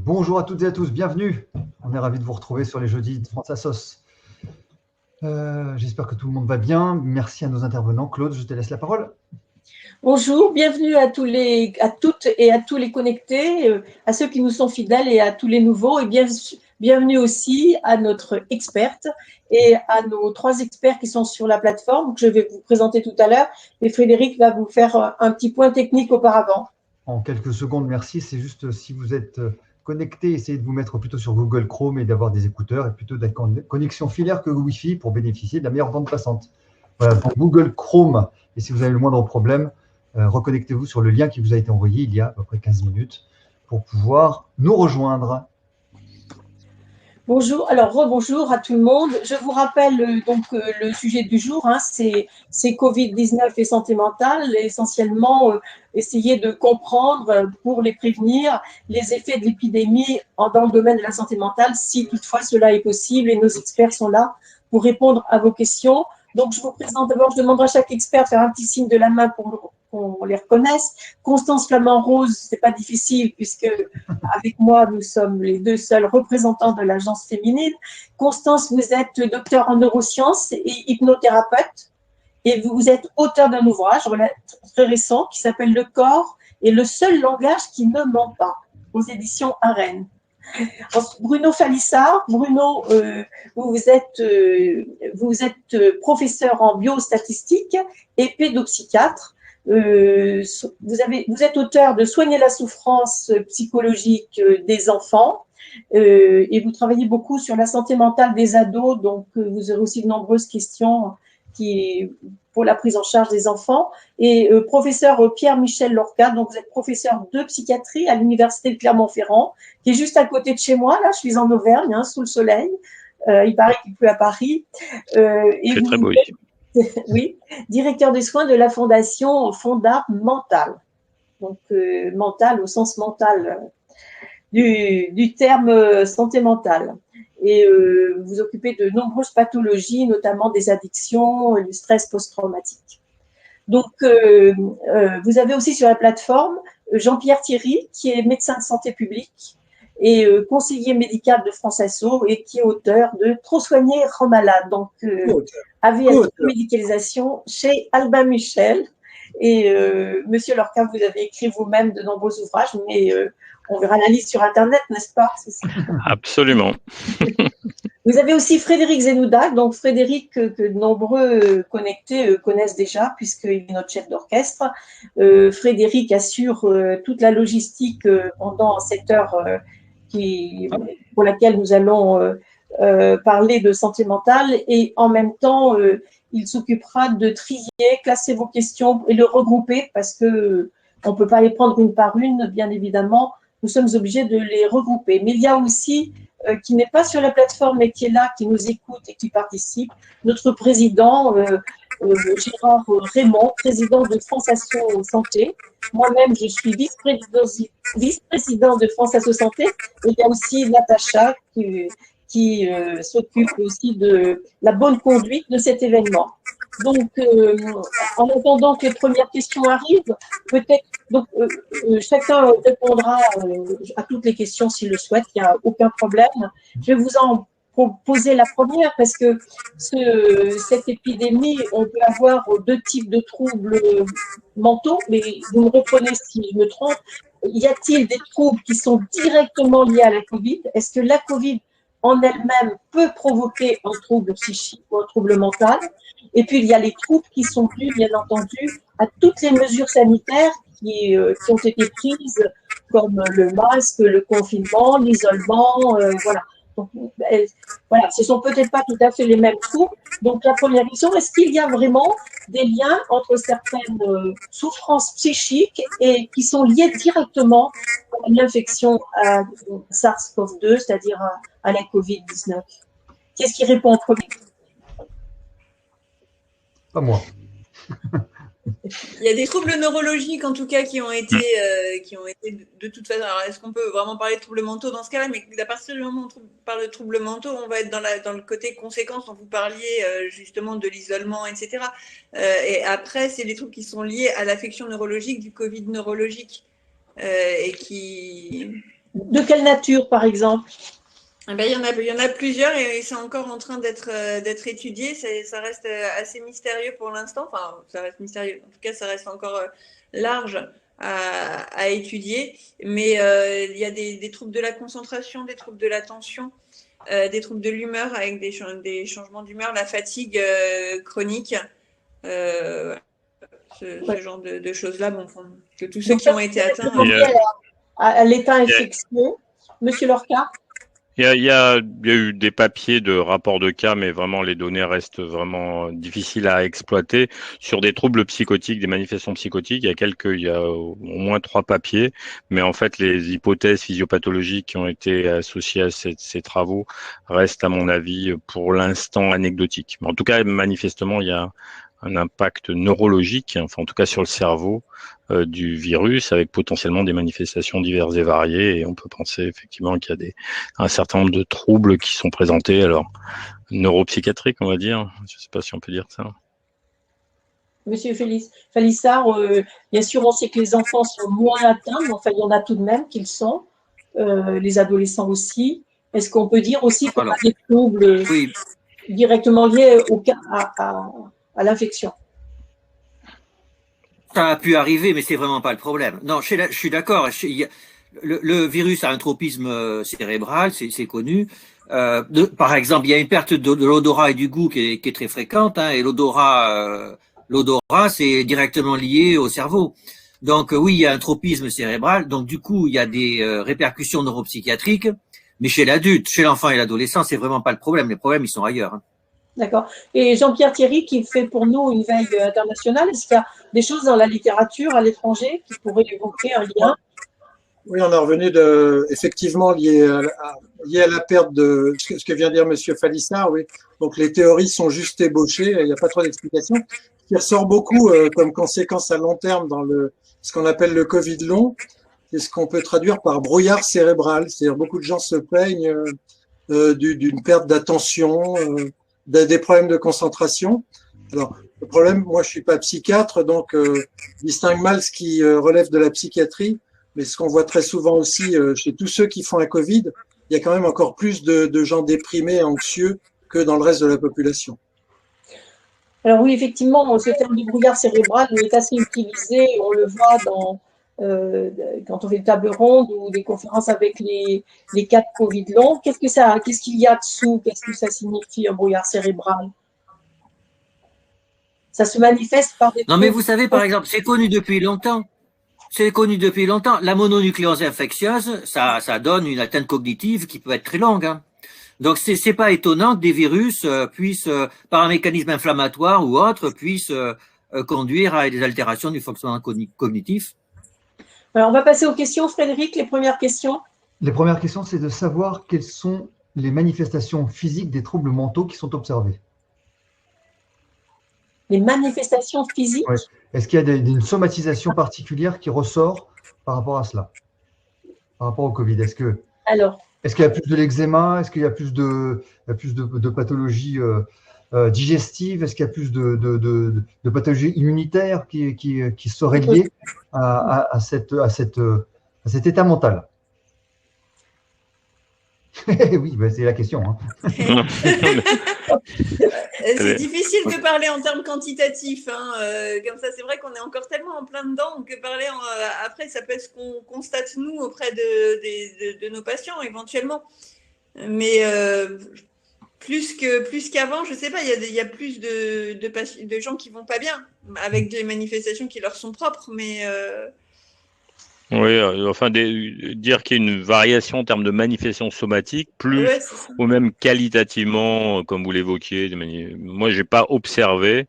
Bonjour à toutes et à tous, bienvenue. On est ravis de vous retrouver sur les jeudis de France Assos. J'espère que tout le monde va bien. Merci à nos intervenants. Claude, je te laisse la parole. Bonjour, bienvenue à toutes et à tous les connectés, à ceux qui nous sont fidèles et à tous les nouveaux. Et bienvenue aussi à notre experte et à nos 3 experts qui sont sur la plateforme que je vais vous présenter tout à l'heure. Et Frédéric va vous faire un petit point technique auparavant. En quelques secondes, merci. C'est juste si vous êtes connecté, essayez de vous mettre plutôt sur Google Chrome et d'avoir des écouteurs et plutôt de connexion filaire que Wi-Fi pour bénéficier de la meilleure bande passante. Voilà, donc Google Chrome. Et si vous avez le moindre problème, reconnectez-vous sur le lien qui vous a été envoyé il y a à peu près 15 minutes pour pouvoir nous rejoindre. Bonjour, alors rebonjour à tout le monde. Je vous rappelle le sujet du jour, c'est Covid-19 et santé mentale, essentiellement essayer de comprendre pour les prévenir les effets de l'épidémie dans le domaine de la santé mentale, si toutefois cela est possible, et nos experts sont là pour répondre à vos questions. Donc je vous présente d'abord, je demanderai à chaque expert de faire un petit signe de la main pour qu'on les reconnaisse. Constance Flamand-Rose, c'est pas difficile puisque avec moi, nous sommes les 2 seuls représentants de l'agence féminine. Constance, vous êtes docteur en neurosciences et hypnothérapeute et vous êtes auteur d'un ouvrage très récent qui s'appelle Le corps et le seul langage qui ne ment pas, aux éditions Arène. Bruno Falissard, Bruno, vous êtes professeur en biostatistique et pédopsychiatre. Vous êtes auteur de Soigner la souffrance psychologique des enfants et vous travaillez beaucoup sur la santé mentale des ados, donc vous aurez aussi de nombreuses questions pour la prise en charge des enfants. Et professeur Pierre-Michel Lorca, donc vous êtes professeur de psychiatrie à l'université de Clermont-Ferrand, qui est juste à côté de chez moi. Là, je suis en Auvergne, sous le soleil. Il paraît qu'il pleut à Paris. C'est très beau ici. Oui, directeur des soins de la fondation Fonda Mental. Donc, mental au sens mental du terme santé mentale. Et vous occupez de nombreuses pathologies, notamment des addictions, du stress post-traumatique. Donc, vous avez aussi sur la plateforme Jean-Pierre Thierry, qui est médecin de santé publique et conseiller médical de France Asso et qui est auteur de Trop soigner, rend malade. Donc, AVS médicalisation chez Albin Michel. Et Monsieur Lorca, vous avez écrit vous-même de nombreux ouvrages, mais on verra la liste sur Internet, n'est-ce pas? Absolument. Vous avez aussi Frédéric Zenoudak, donc Frédéric que de nombreux connectés connaissent déjà puisqu'il est notre chef d'orchestre. Frédéric assure toute la logistique pendant cette heure pour laquelle nous allons parler de santé mentale et en même temps il s'occupera de trier, classer vos questions et le regrouper parce que on ne peut pas les prendre une par une, bien évidemment. Nous sommes obligés de les regrouper. Mais il y a aussi, qui n'est pas sur la plateforme, mais qui est là, qui nous écoute et qui participe, notre président, Gérard Raymond, président de France Asso Santé. Moi-même, je suis vice-président de France Asso Santé. Et il y a aussi Natacha qui s'occupe aussi de la bonne conduite de cet événement. Donc, en attendant que les premières questions arrivent, peut-être donc chacun répondra à toutes les questions s'il le souhaite, il n'y a aucun problème. Je vais vous en poser la première parce que cette épidémie, on peut avoir 2 types de troubles mentaux, mais vous me reprenez si je me trompe. Y a-t-il des troubles qui sont directement liés à la Covid? Est-ce que la Covid en elle-même peut provoquer un trouble psychique ou un trouble mental? Et puis, il y a les troubles qui sont dus, bien entendu, à toutes les mesures sanitaires qui ont été prises, comme le masque, le confinement, l'isolement, voilà. Donc, voilà, ce ne sont peut-être pas tout à fait les mêmes troubles. Donc, la première question, est-ce qu'il y a vraiment des liens entre certaines souffrances psychiques et qui sont liées directement à l'infection à SARS-CoV-2, c'est-à-dire à la Covid-19? Qu'est-ce qui répond en premier? Pas moi. Il y a des troubles neurologiques, en tout cas, qui ont été de toute façon. Alors, est-ce qu'on peut vraiment parler de troubles mentaux dans ce cas-là? Mais à partir du moment où on parle de troubles mentaux, on va être dans le côté conséquence dont vous parliez, justement, de l'isolement, etc. Et après, c'est des troubles qui sont liés à l'affection neurologique du Covid neurologique et qui De quelle nature, par exemple? Il y en a plusieurs et c'est encore en train d'être étudié. Ça reste assez mystérieux pour l'instant. Enfin, ça reste mystérieux. En tout cas, ça reste encore large à étudier. Mais il y a des troubles de la concentration, des troubles de l'attention, des troubles de l'humeur avec des changements d'humeur, la fatigue chronique, ce genre de choses-là. Bon, que tous ceux qui ont été atteints. À l'état infectieux. Monsieur Lorca? Il y a eu des papiers de rapports de cas, mais vraiment les données restent vraiment difficiles à exploiter. Sur des troubles psychotiques, des manifestations psychotiques, il y a au moins 3 papiers, mais en fait les hypothèses physiopathologiques qui ont été associées à ces travaux restent, à mon avis, pour l'instant anecdotiques. Mais en tout cas, manifestement, il y a un impact neurologique, enfin en tout cas sur le cerveau du virus, avec potentiellement des manifestations diverses et variées, et on peut penser effectivement qu'il y a un certain nombre de troubles qui sont présentés, alors neuropsychiatriques on va dire, je ne sais pas si on peut dire ça. Monsieur Falissard, bien sûr on sait que les enfants sont moins atteints, mais enfin il y en a tout de même qui le sont, les adolescents aussi. Est-ce qu'on peut dire aussi qu'on a des troubles directement liés à l'infection? Ça a pu arriver, mais c'est vraiment pas le problème. Non, je suis d'accord. Le virus a un tropisme cérébral, c'est connu. Par exemple, il y a une perte de l'odorat et du goût qui est très fréquente, hein, et l'odorat, c'est directement lié au cerveau. Donc oui, il y a un tropisme cérébral. Donc du coup, il y a des répercussions neuropsychiatriques. Mais chez l'adulte, chez l'enfant et l'adolescent, c'est vraiment pas le problème. Les problèmes, ils sont ailleurs. Hein. D'accord. Et Jean-Pierre Thierry, qui fait pour nous une veille internationale, est-ce qu'il y a des choses dans la littérature à l'étranger qui pourraient évoquer un lien? Oui, on est revenu effectivement lié à la perte de ce que vient de dire Monsieur Falissard. Oui. Donc les théories sont juste ébauchées, il n'y a pas trop d'explications. Ce qui ressort beaucoup comme conséquence à long terme dans ce qu'on appelle le Covid long, c'est ce qu'on peut traduire par brouillard cérébral. C'est-à-dire beaucoup de gens se plaignent d'une perte d'attention, des problèmes de concentration. Alors, le problème, moi, je suis pas psychiatre, donc je distingue mal ce qui relève de la psychiatrie, mais ce qu'on voit très souvent aussi chez tous ceux qui font un Covid, il y a quand même encore plus de gens déprimés, anxieux que dans le reste de la population. Alors oui, effectivement, ce terme de brouillard cérébral est assez utilisé, on le voit quand on fait une table ronde ou des conférences avec les cas de Covid long. Qu'est-ce qu'il y a dessous? Qu'est-ce que ça signifie un brouillard cérébral? Ça se manifeste par des... Non, mais vous savez, par exemple, c'est connu depuis longtemps. La mononucléose infectieuse, ça donne une atteinte cognitive qui peut être très longue. Hein. Donc, c'est pas étonnant que des virus puissent, par un mécanisme inflammatoire ou autre, puissent conduire à des altérations du fonctionnement cognitif. Alors, on va passer aux questions. Frédéric, les premières questions. Les premières questions, c'est de savoir quelles sont les manifestations physiques des troubles mentaux qui sont observés. Les manifestations physiques? Oui. Est-ce qu'il y a une somatisation particulière qui ressort par rapport à cela, par rapport au Covid? Est-ce qu'il y a plus de l'eczéma? Est-ce qu'il y a plus de pathologies digestives? Est-ce qu'il y a plus de pathologies immunitaires qui seraient liées à cet état mental? Oui, c'est la question. Hein. C'est difficile de parler en termes quantitatifs. Hein. Comme ça, c'est vrai qu'on est encore tellement en plein dedans que parler après, ça peut être ce qu'on constate nous auprès de nos patients éventuellement. Mais plus qu'avant, je ne sais pas, il y a plus de gens qui ne vont pas bien avec des manifestations qui leur sont propres, mais... Oui, enfin, dire qu'il y a une variation en termes de manifestations somatiques, plus ou même qualitativement, comme vous l'évoquiez. Moi, j'ai pas observé,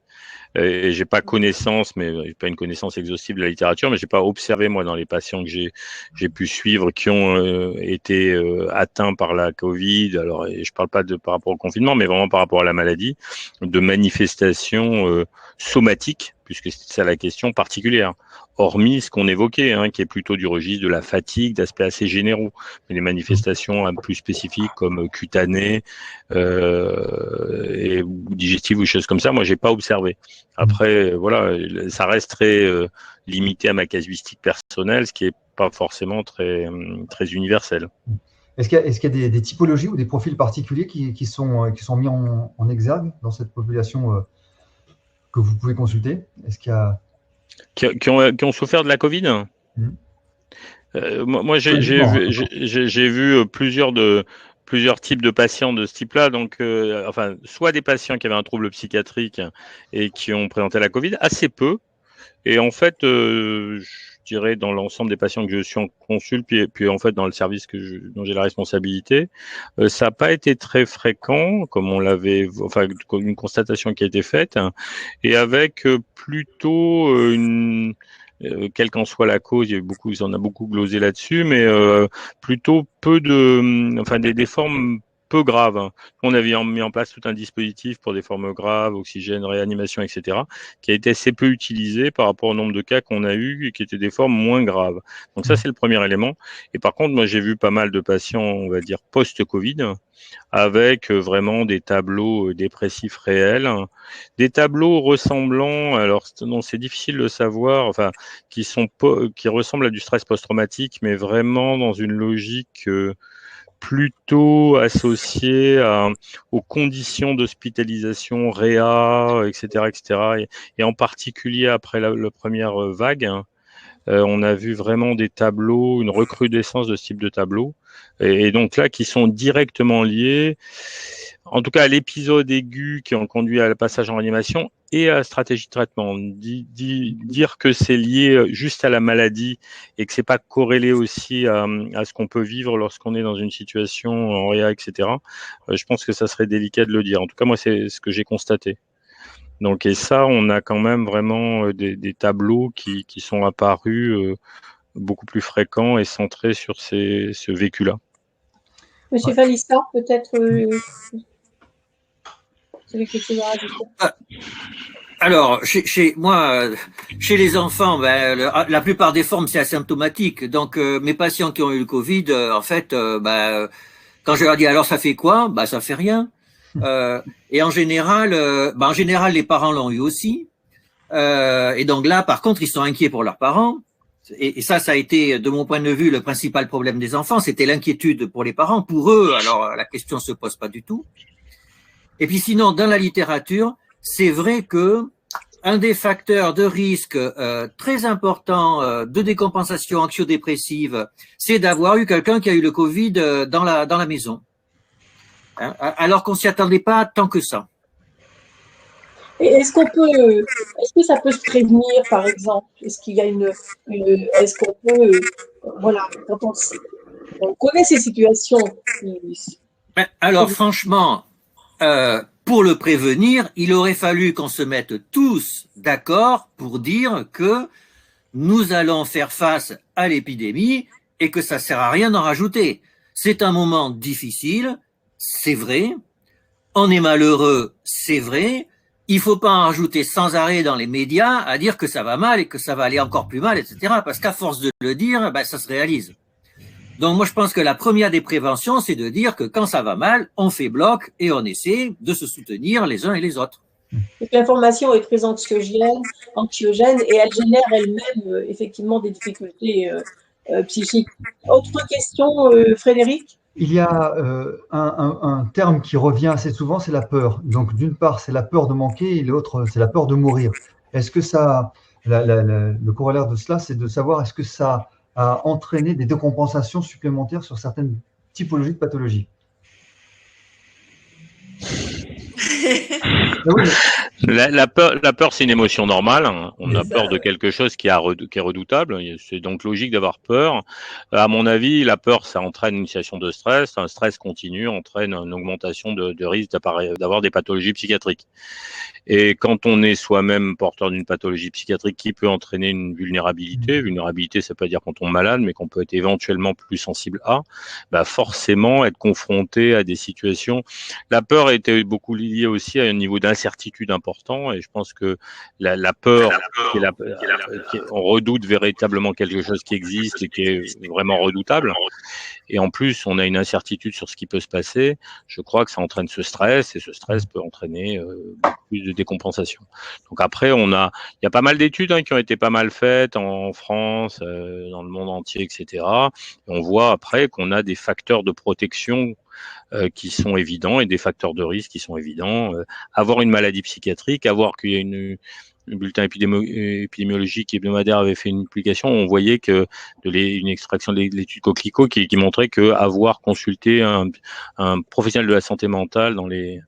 et j'ai pas connaissance, mais j'ai pas une connaissance exhaustive de la littérature, mais j'ai pas observé, moi, dans les patients que j'ai pu suivre qui ont été atteints par la Covid, alors, et je parle pas par rapport au confinement, mais vraiment par rapport à la maladie, de manifestations somatiques puisque c'est ça la question particulière. Hormis ce qu'on évoquait, qui est plutôt du registre de la fatigue, d'aspects assez généraux. Mais les manifestations un peu plus spécifiques comme cutanées et digestives ou des choses comme ça, moi, j'ai pas observé. Après, voilà, ça reste très limité à ma casuistique personnelle, ce qui est pas forcément très universel. Est-ce qu'il y a des typologies ou des profils particuliers qui sont mis en exergue dans cette population que vous pouvez consulter? Est-ce qu'il y a... qui ont souffert de la Covid? Moi, j'ai vu plusieurs types de patients de ce type-là. Donc, soit des patients qui avaient un trouble psychiatrique et qui ont présenté la Covid, assez peu. Et en fait, je dirais dans l'ensemble des patients que je suis en consulte, puis en fait dans le service dont j'ai la responsabilité, ça n'a pas été très fréquent, comme on l'avait, comme une constatation qui a été faite, et avec plutôt quelle qu'en soit la cause, ils en a beaucoup glosé là-dessus, mais plutôt peu des formes peu graves. On avait mis en place tout un dispositif pour des formes graves, oxygène, réanimation, etc., qui a été assez peu utilisé par rapport au nombre de cas qu'on a eu et qui étaient des formes moins graves. Donc ça, c'est le premier élément. Et par contre, moi, j'ai vu pas mal de patients, on va dire, post-Covid, avec vraiment des tableaux dépressifs réels, des tableaux ressemblant, alors non, c'est difficile de savoir, qui ressemblent à du stress post-traumatique, mais vraiment dans une logique plutôt associé aux conditions d'hospitalisation, réa, etc. Et en particulier après la première vague, on a vu vraiment des tableaux, une recrudescence de ce type de tableaux, et donc là qui sont directement liés, en tout cas à l'épisode aigu qui ont conduit à le passage en réanimation et à la stratégie de traitement. Dire que c'est lié juste à la maladie et que c'est pas corrélé aussi à ce qu'on peut vivre lorsqu'on est dans une situation en réa, etc. Je pense que ça serait délicat de le dire. En tout cas, moi, c'est ce que j'ai constaté. Donc, et ça, on a quand même vraiment des tableaux qui sont apparus beaucoup plus fréquents et centrés sur ce vécu-là. Monsieur Falissa, peut-être vous avez quelque chose à rajouter? Alors, chez les enfants, la plupart des formes, c'est asymptomatique. Donc, mes patients qui ont eu le Covid, quand je leur dis alors ça fait quoi, ça fait rien. Et en général, les parents l'ont eu aussi. Et donc là, par contre, ils sont inquiets pour leurs parents. Et ça a été, de mon point de vue, le principal problème des enfants. C'était l'inquiétude pour les parents. Pour eux, alors la question se pose pas du tout. Et puis sinon, dans la littérature, c'est vrai que un des facteurs de risque très important de décompensation anxio-dépressive, c'est d'avoir eu quelqu'un qui a eu le Covid dans la maison, alors qu'on s'y attendait pas tant que ça. Et est-ce que ça peut se prévenir, par exemple? Est-ce qu'il y a est-ce qu'on peut, quand on connaît ces situations? Alors franchement, pour le prévenir, il aurait fallu qu'on se mette tous d'accord pour dire que nous allons faire face à l'épidémie et que ça sert à rien d'en rajouter. C'est un moment difficile, c'est vrai. On est malheureux, c'est vrai. Il faut pas en rajouter sans arrêt dans les médias à dire que ça va mal et que ça va aller encore plus mal, etc. Parce qu'à force de le dire, ça se réalise. Donc moi je pense que la première des préventions, c'est de dire que quand ça va mal, on fait bloc et on essaie de se soutenir les uns et les autres. L'information est très anxiogène et elle génère elle-même effectivement des difficultés psychiques. Autre question, Frédéric? Il y a un terme qui revient assez souvent, c'est la peur. Donc d'une part, c'est la peur de manquer et l'autre, c'est la peur de mourir. Est-ce que le corollaire de cela, c'est de savoir est-ce que ça a entraîné des décompensations supplémentaires sur certaines typologies de pathologies? Oui. La peur, c'est une émotion normale. On a peur de quelque chose qui est redoutable. C'est donc logique d'avoir peur. À mon avis, la peur, ça entraîne une situation de stress. Un stress continu entraîne une augmentation de risque d'avoir des pathologies psychiatriques. Et quand on est soi-même porteur d'une pathologie psychiatrique qui peut entraîner une vulnérabilité, ça peut dire qu'on tombe malade, mais qu'on peut être éventuellement plus sensible à, forcément être confronté à des situations. La peur était beaucoup liée aussi à un niveau d'incertitude important important et je pense que la peur, on redoute véritablement quelque chose qui existe et qui est vraiment redoutable. Et en plus, on a une incertitude sur ce qui peut se passer. Je crois que ça entraîne ce stress et ce stress peut entraîner beaucoup plus de décompensation. Donc après, il y a pas mal d'études qui ont été pas mal faites en France, dans le monde entier, etc. Et on voit après qu'on a des facteurs de protection qui sont évidents et des facteurs de risque qui sont évidents. Avoir une maladie psychiatrique, avoir qu'il y a le bulletin épidémiologique hebdomadaire avait fait une publication, on voyait que une extraction de l'étude Coquelicot qui montrait que avoir consulté un professionnel de la santé mentale dans les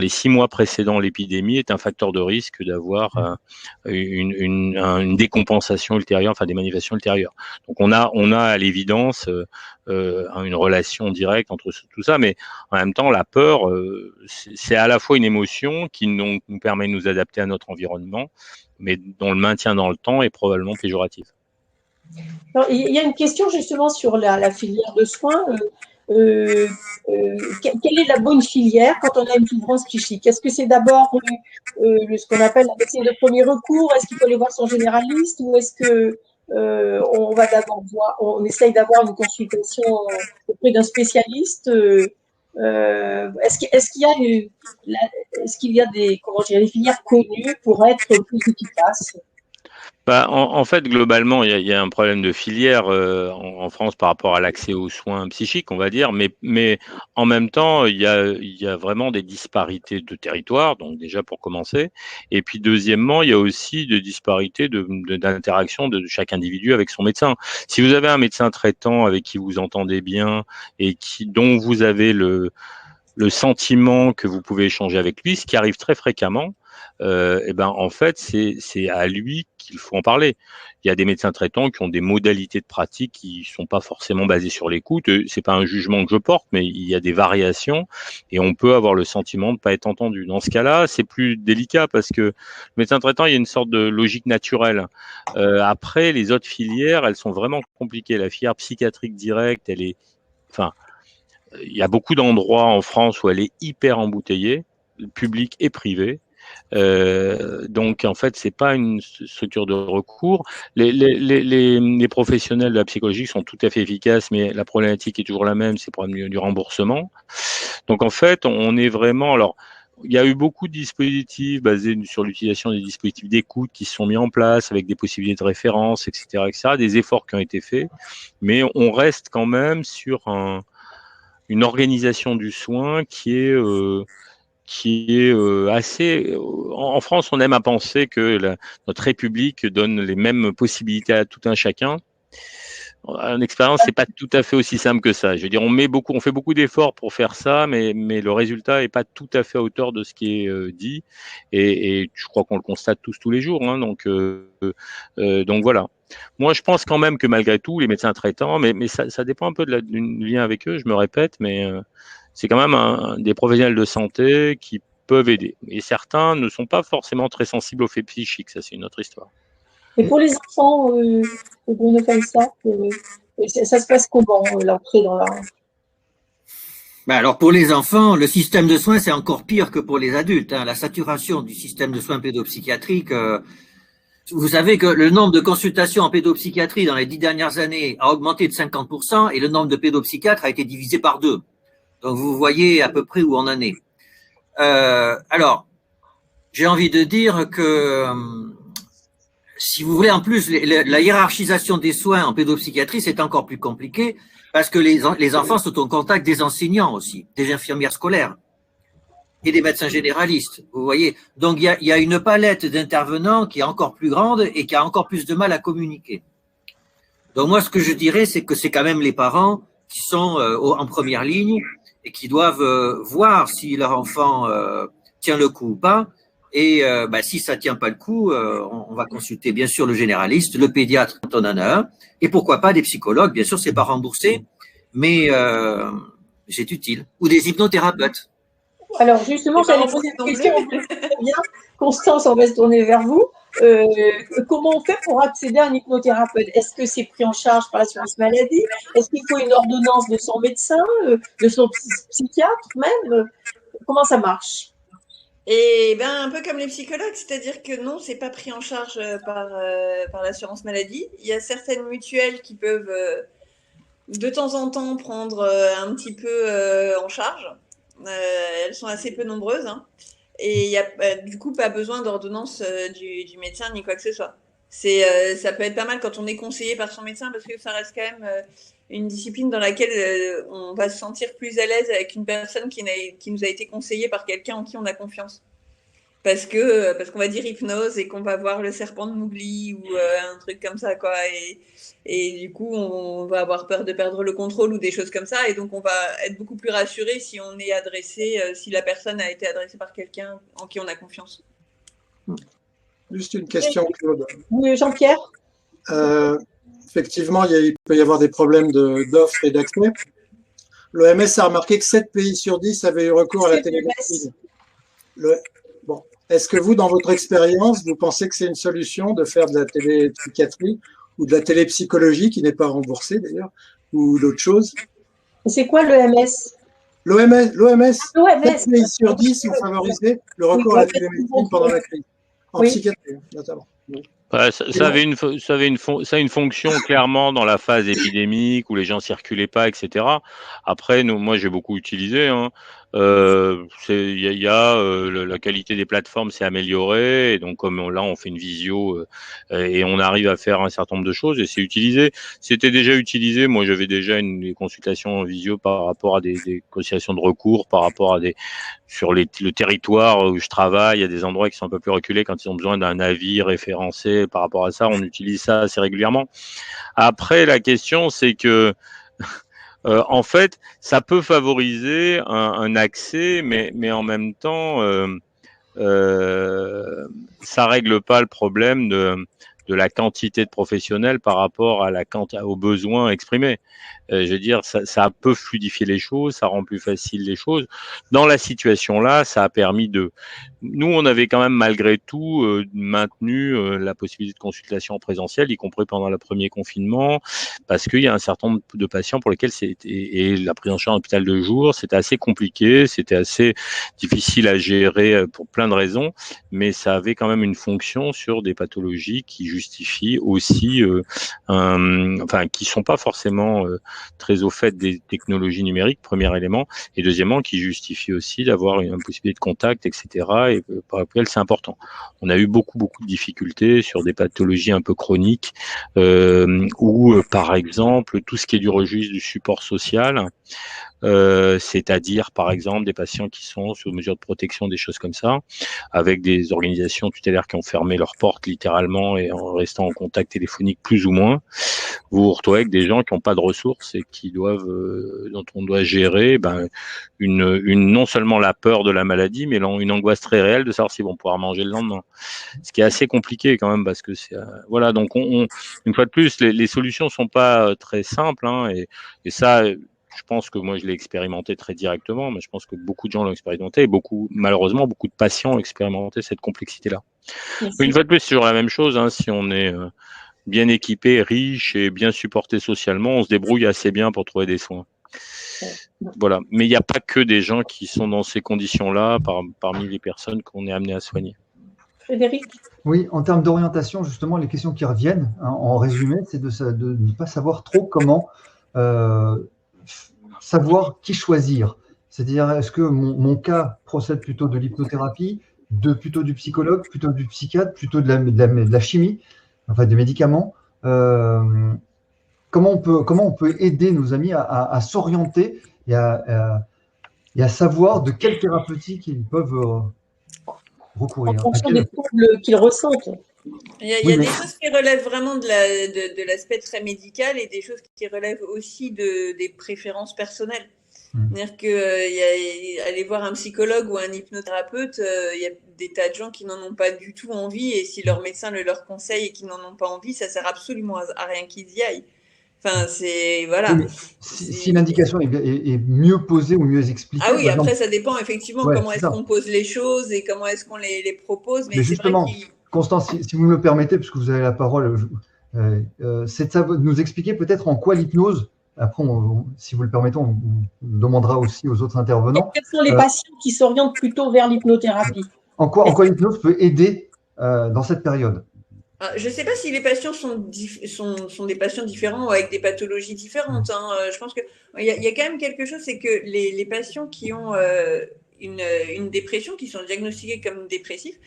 6 mois précédant l'épidémie est un facteur de risque d'avoir une décompensation ultérieure, enfin des manifestations ultérieures. Donc on a à l'évidence une relation directe entre tout ça, mais en même temps la peur, c'est à la fois une émotion qui nous permet de nous adapter à notre environnement, mais dont le maintien dans le temps est probablement péjoratif. Alors, il y a une question justement sur la filière de soins. Quelle est la bonne filière quand on a une souffrance psychique? Est-ce que c'est d'abord ce qu'on appelle la médecine de premier recours? Est-ce qu'il faut aller voir son généraliste ou est-ce que on essaye d'avoir une consultation auprès d'un spécialiste? Est-ce qu'il y a des filières connues pour être plus efficaces? En fait, globalement, il y a un problème de filière en France par rapport à l'accès aux soins psychiques, on va dire, mais en même temps, il y a vraiment des disparités de territoire, donc déjà pour commencer, et puis deuxièmement, il y a aussi des disparités d'interaction de chaque individu avec son médecin. Si vous avez un médecin traitant avec qui vous entendez bien et dont vous avez le sentiment que vous pouvez échanger avec lui, ce qui arrive très fréquemment, en fait, c'est à lui qu'il faut en parler. Il y a des médecins traitants qui ont des modalités de pratique qui sont pas forcément basées sur l'écoute. C'est pas un jugement que je porte, mais il y a des variations et on peut avoir le sentiment de pas être entendu. Dans ce cas-là, c'est plus délicat parce que le médecin traitant, il y a une sorte de logique naturelle. Après, les autres filières, elles sont vraiment compliquées. La filière psychiatrique directe, il y a beaucoup d'endroits en France où elle est hyper embouteillée, public et privé. Donc en fait, c'est pas une structure de recours. Les professionnels de la psychologie sont tout à fait efficaces, mais la problématique est toujours la même, c'est le problème du remboursement. Donc en fait, on est vraiment. Alors, il y a eu beaucoup de dispositifs basés sur l'utilisation des dispositifs d'écoute qui se sont mis en place avec des possibilités de référence, etc., des efforts qui ont été faits, mais on reste quand même sur une organisation du soin qui est assez. En France, on aime à penser que notre République donne les mêmes possibilités à tout un chacun. En expérience, c'est pas tout à fait aussi simple que ça. Je veux dire, on fait beaucoup d'efforts pour faire ça, mais le résultat est pas tout à fait à hauteur de ce qui est dit. Et je crois qu'on le constate tous les jours. Donc voilà. Moi, je pense quand même que malgré tout, les médecins traitants, mais ça dépend un peu du lien avec eux. Je me répète, mais c'est quand même des professionnels de santé qui peuvent aider. Et certains ne sont pas forcément très sensibles aux faits psychiques. Ça, c'est une autre histoire. Et pour les enfants, Bruno Falissard, ça se passe comment l'entrée dans la... Alors pour les enfants, le système de soins, c'est encore pire que pour les adultes. La saturation du système de soins pédopsychiatriques, vous savez que le nombre de consultations en pédopsychiatrie dans les 10 dernières années a augmenté de 50% et le nombre de pédopsychiatres a été divisé par 2. Donc vous voyez à peu près où on en est. Alors, j'ai envie de dire que si vous voulez, en plus, la hiérarchisation des soins en pédopsychiatrie, c'est encore plus compliqué parce que les enfants sont au contact des enseignants aussi, des infirmières scolaires et des médecins généralistes, vous voyez. Donc, il y a une palette d'intervenants qui est encore plus grande et qui a encore plus de mal à communiquer. Donc, moi, ce que je dirais, c'est que c'est quand même les parents qui sont en première ligne et qui doivent voir si leur enfant tient le coup ou pas. Et si ça tient pas le coup, on va consulter bien sûr le généraliste, le pédiatre quand on en a un, et pourquoi pas des psychologues. Bien sûr, c'est pas remboursé, mais c'est utile. Ou des hypnothérapeutes. Alors justement, j'allais poser une question. Bien, Constance, on va se tourner vers vous. Comment on fait pour accéder à un hypnothérapeute? Est-ce que c'est pris en charge par l'assurance maladie? Est-ce qu'il faut une ordonnance de son médecin, de son psychiatre même? Comment ça marche? Et ben un peu comme les psychologues, c'est-à-dire que non, c'est pas pris en charge par l'assurance maladie. Il y a certaines mutuelles qui peuvent de temps en temps prendre un petit peu en charge. Elles sont assez peu nombreuses, hein. Et il y a du coup pas besoin d'ordonnance du médecin ni quoi que ce soit. Ça peut être pas mal quand on est conseillé par son médecin parce que ça reste quand même une discipline dans laquelle on va se sentir plus à l'aise avec une personne qui nous a été conseillée par quelqu'un en qui on a confiance. Parce qu'on va dire hypnose et qu'on va voir le serpent de Mowgli ou un truc comme ça, quoi. Et du coup, on va avoir peur de perdre le contrôle ou des choses comme ça. Et donc, on va être beaucoup plus rassuré si on est adressé, si la personne a été adressée par quelqu'un en qui on a confiance. Juste une question, Claude. Oui, Jean-Pierre. Effectivement, il peut y avoir des problèmes d'offres et d'accès. L'OMS a remarqué que 7 pays sur 10 avaient eu recours à la télémédecine. Bon. Est-ce que vous, dans votre expérience, vous pensez que c'est une solution de faire de la télépsychiatrie ou de la télépsychologie, qui n'est pas remboursée d'ailleurs, ou d'autres choses? C'est quoi l'OMS? L'OMS, 7 pays sur 10 ont favorisé le recours à la télémédecine pendant la crise, en psychiatrie notamment. Ça a une fonction clairement dans la phase épidémique où les gens circulaient pas, etc. Après, moi, j'ai beaucoup utilisé. Hein. La qualité des plateformes s'est améliorée et donc comme là, on fait une visio et on arrive à faire un certain nombre de choses et c'est utilisé. C'était déjà utilisé. Moi, j'avais déjà des consultations en visio par rapport à des consultations de recours, par rapport à sur le territoire où je travaille, il y a des endroits qui sont un peu plus reculés quand ils ont besoin d'un avis référencé par rapport à ça. On utilise ça assez régulièrement. Après, la question, c'est que en fait, ça peut favoriser un accès, mais en même temps, ça règle pas le problème de la quantité de professionnels par rapport à aux besoins exprimés. Je veux dire, ça peut fluidifier les choses, ça rend plus facile les choses. Dans la situation-là, ça a permis Nous, on avait quand même malgré tout maintenu la possibilité de consultation en présentiel, y compris pendant le premier confinement, parce qu'il y a un certain nombre de patients pour lesquels et la prise en charge en hôpital de jour, c'était assez compliqué, c'était assez difficile à gérer pour plein de raisons, mais ça avait quand même une fonction sur des pathologies qui justifient aussi, qui sont pas forcément très au fait des technologies numériques, premier élément, et deuxièmement, qui justifient aussi d'avoir une possibilité de contact, etc., et par lequel c'est important. On a eu beaucoup de difficultés sur des pathologies un peu chroniques, ou par exemple, tout ce qui est du registre du support social, c'est-à-dire par exemple des patients qui sont sous mesure de protection, des choses comme ça, avec des organisations tutélaires qui ont fermé leurs portes littéralement et en restant en contact téléphonique plus ou moins. Vous vous retrouvez avec des gens qui n'ont pas de ressources et qui dont on doit gérer non seulement la peur de la maladie, mais une angoisse très réelle de savoir s'ils vont pouvoir manger le lendemain. Ce qui est assez compliqué quand même parce que voilà. Donc une fois de plus, les solutions sont pas très simples, hein, et ça. Je pense que moi, je l'ai expérimenté très directement, mais je pense que beaucoup de gens l'ont expérimenté et malheureusement, beaucoup de patients ont expérimenté cette complexité-là. Une fois de plus, c'est toujours la même chose. Hein, si on est bien équipé, riche et bien supporté socialement, on se débrouille assez bien pour trouver des soins. Voilà. Mais il n'y a pas que des gens qui sont dans ces conditions-là parmi les personnes qu'on est amené à soigner. Frédéric? Oui, en termes d'orientation, justement, les questions qui reviennent, hein, en résumé, c'est de ne pas savoir trop comment savoir qui choisir. C'est-à-dire, est-ce que mon cas procède plutôt de l'hypnothérapie, plutôt du psychologue, plutôt du psychiatre, plutôt de la chimie, enfin des médicaments. Comment on peut aider nos amis à s'orienter et à savoir de quelle thérapeutique ils peuvent recourir. En fonction des troubles qu'ils ressentent. Il y a des choses qui relèvent vraiment de l'aspect très médical et des choses qui relèvent aussi des préférences personnelles. C'est-à-dire aller voir un psychologue ou un hypnothérapeute, il y a des tas de gens qui n'en ont pas du tout envie et si leur médecin le leur conseille et qu'ils n'en ont pas envie, ça sert absolument à rien qu'ils y aillent. Enfin, c'est voilà. Oui, si l'indication est mieux posée ou mieux expliquée. Ah oui, après ça dépend effectivement comment est-ce qu'on pose les choses et comment est-ce qu'on les propose. Mais justement, Constance, si vous me le permettez, puisque vous avez la parole, c'est de nous expliquer peut-être en quoi l'hypnose après, si vous le permettez, on demandera aussi aux autres intervenants. Quels sont les patients qui s'orientent plutôt vers l'hypnothérapie? En quoi l'hypnose peut aider dans cette période? Je ne sais pas si les patients sont des patients différents ou avec des pathologies différentes. Hein. Je pense qu'il y a quand même quelque chose, c'est que les patients qui ont une dépression, qui sont diagnostiqués comme dépressifs,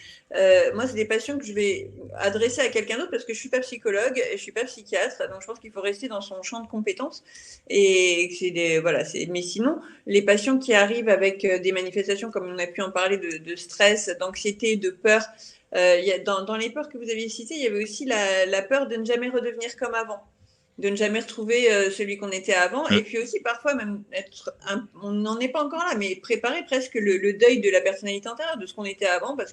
moi, c'est des patients que je vais adresser à quelqu'un d'autre parce que je ne suis pas psychologue et je ne suis pas psychiatre. Donc, je pense qu'il faut rester dans son champ de compétences. Et mais sinon, les patients qui arrivent avec des manifestations, comme on a pu en parler, de stress, d'anxiété, de peur, dans les peurs que vous aviez citées, il y avait aussi la peur de ne jamais redevenir comme avant, de ne jamais retrouver celui qu'on était avant, et puis aussi parfois même on n'en est pas encore là, mais préparer presque le deuil de la personnalité antérieure, de ce qu'on était avant, parce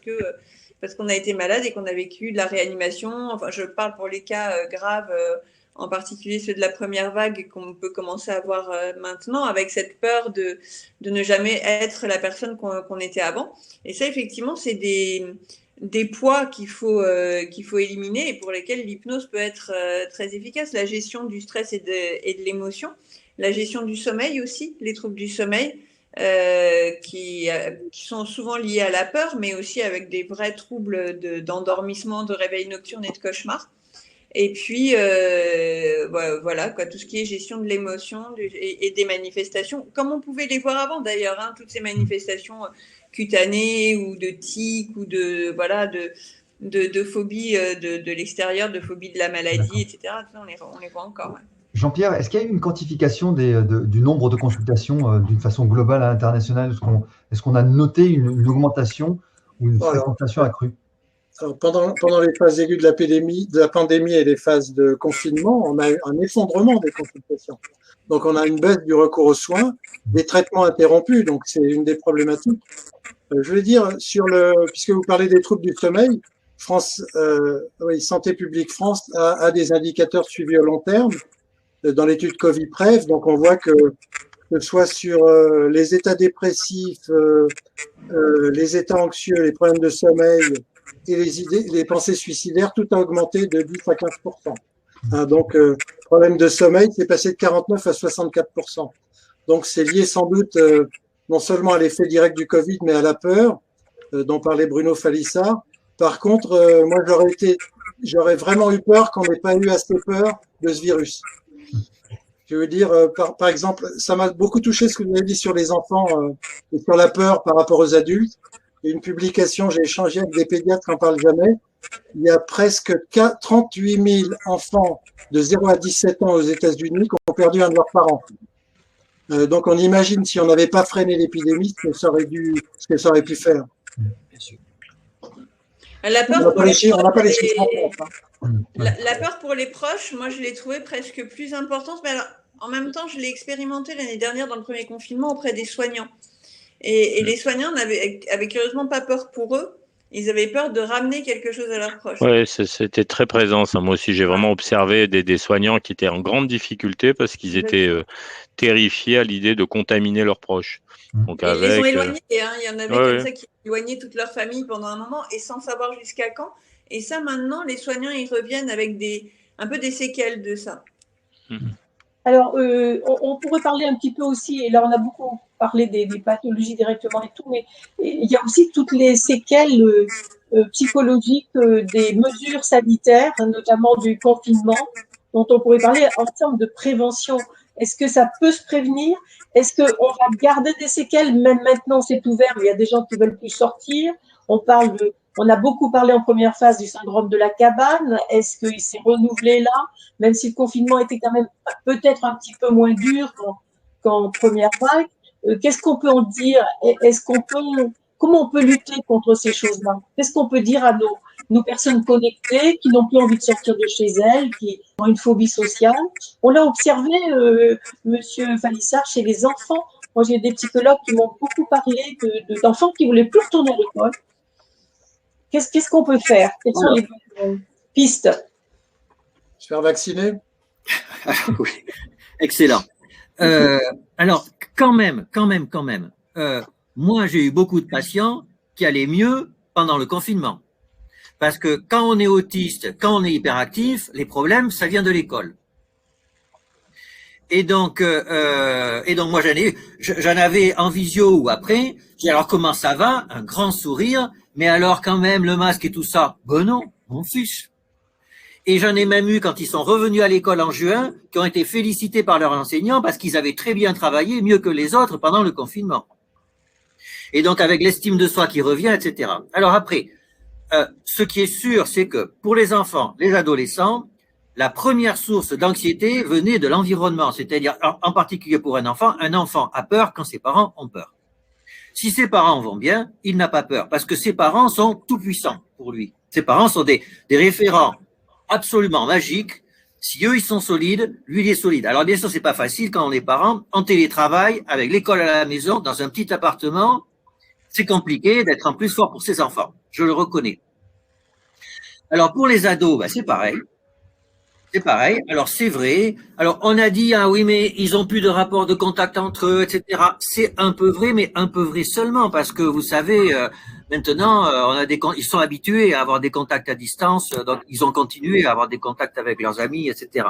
qu'on a été malade et qu'on a vécu de la réanimation. Enfin, je parle pour les cas graves, en particulier ceux de la première vague qu'on peut commencer à voir maintenant, avec cette peur de ne jamais être la personne qu'on était avant. Et ça, effectivement, c'est des poids qu'il faut éliminer et pour lesquels l'hypnose peut être très efficace. La gestion du stress et de l'émotion, la gestion du sommeil aussi, les troubles du sommeil qui sont souvent liés à la peur, mais aussi avec des vrais troubles d'endormissement, de réveil nocturne et de cauchemar. Et puis, voilà, quoi, tout ce qui est gestion de l'émotion et des manifestations, comme on pouvait les voir avant d'ailleurs, hein, toutes ces manifestations cutanées ou de tics ou de phobie de l'extérieur, de phobie de la maladie, etc. On les voit encore. Ouais. Jean-Pierre, est-ce qu'il y a eu une quantification du nombre de consultations d'une façon globale à l'international? Est-ce qu'on a noté une augmentation ou une fréquentation accrue? Alors, pendant les phases aiguës de la pandémie et les phases de confinement, on a eu un effondrement des consultations. Donc, on a une baisse du recours aux soins, des traitements interrompus. Donc, c'est une des problématiques. Je veux dire, puisque vous parlez des troubles du sommeil, Santé publique France a des indicateurs suivis à long terme dans l'étude Covid-Prev. Donc, on voit que ce soit sur les états dépressifs, les états anxieux, les problèmes de sommeil, et les pensées suicidaires, tout a augmenté de 10 à 15%. Hein, donc, problème de sommeil, c'est passé de 49 à 64%. Donc, c'est lié sans doute non seulement à l'effet direct du Covid, mais à la peur dont parlait Bruno Falissard. Par contre, moi, j'aurais vraiment eu peur qu'on n'ait pas eu assez peur de ce virus. Je veux dire, par exemple, ça m'a beaucoup touché ce que vous avez dit sur les enfants et sur la peur par rapport aux adultes. Une publication, j'ai échangé avec des pédiatres qui n'en parlent jamais. Il y a presque 38 000 enfants de 0 à 17 ans aux États-Unis qui ont perdu un de leurs parents. Donc, on imagine si on n'avait pas freiné l'épidémie, ce que ça aurait pu faire. La peur pour les proches, moi, je l'ai trouvée presque plus importante. Mais alors, en même temps, je l'ai expérimenté l'année dernière dans le premier confinement auprès des soignants. Et les soignants avaient curieusement pas peur pour eux. Ils avaient peur de ramener quelque chose à leurs proches. Oui, c'était très présent. Ça. Moi aussi, j'ai vraiment observé des soignants qui étaient en grande difficulté parce qu'ils étaient terrifiés à l'idée de contaminer leurs proches. Donc, ils les ont éloignés. Hein. Il y en avait comme ça qui éloignaient toute leur famille pendant un moment et sans savoir jusqu'à quand. Et ça, maintenant, les soignants, ils reviennent avec un peu des séquelles de ça. Alors, on pourrait parler un petit peu aussi, et là, on a beaucoup parlé des pathologies directement et tout, mais il y a aussi toutes les séquelles psychologiques des mesures sanitaires, notamment du confinement, dont on pourrait parler en termes de prévention. Est-ce que ça peut se prévenir? Est-ce qu'on va garder des séquelles? Même maintenant, c'est ouvert, mais il y a des gens qui veulent plus sortir. On a beaucoup parlé en première phase du syndrome de la cabane. Est-ce qu'il s'est renouvelé là, même si le confinement était quand même peut-être un petit peu moins dur qu'en première vague? Qu'est-ce qu'on peut en dire? Comment on peut lutter contre ces choses-là? Qu'est-ce qu'on peut dire à nos personnes connectées qui n'ont plus envie de sortir de chez elles, qui ont une phobie sociale? On l'a observé, Monsieur Falissard, chez les enfants. Moi, j'ai des psychologues qui m'ont beaucoup parlé d'enfants qui voulaient plus retourner à l'école. Qu'est-ce qu'on peut faire? Quelles sont les pistes? Se faire vacciner? Oui, excellent. Alors, quand même, moi, j'ai eu beaucoup de patients qui allaient mieux pendant le confinement. Parce que quand on est autiste, quand on est hyperactif, les problèmes, ça vient de l'école. Et donc moi j'en avais en visio ou après. J'ai dit alors comment ça va? Un grand sourire. Mais alors quand même le masque et tout ça? Ben non, mon fiche. Et j'en ai même eu quand ils sont revenus à l'école en juin, qui ont été félicités par leurs enseignants parce qu'ils avaient très bien travaillé, mieux que les autres pendant le confinement. Et donc avec l'estime de soi qui revient, etc. Alors après, ce qui est sûr, c'est que pour les enfants, les adolescents, la première source d'anxiété venait de l'environnement, c'est-à-dire en particulier pour un enfant a peur quand ses parents ont peur. Si ses parents vont bien, il n'a pas peur parce que ses parents sont tout puissants pour lui. Ses parents sont des référents absolument magiques. Si eux, ils sont solides, lui, il est solide. Alors bien sûr, c'est pas facile quand on est parent, en télétravail, avec l'école à la maison, dans un petit appartement, c'est compliqué d'être en plus fort pour ses enfants. Je le reconnais. Alors pour les ados, ben, c'est pareil. C'est pareil. Alors c'est vrai. Alors on a dit ah oui mais ils ont plus de rapport de contact entre eux, etc. C'est un peu vrai, mais un peu vrai seulement parce que vous savez maintenant on a ils sont habitués à avoir des contacts à distance, donc ils ont continué à avoir des contacts avec leurs amis, etc.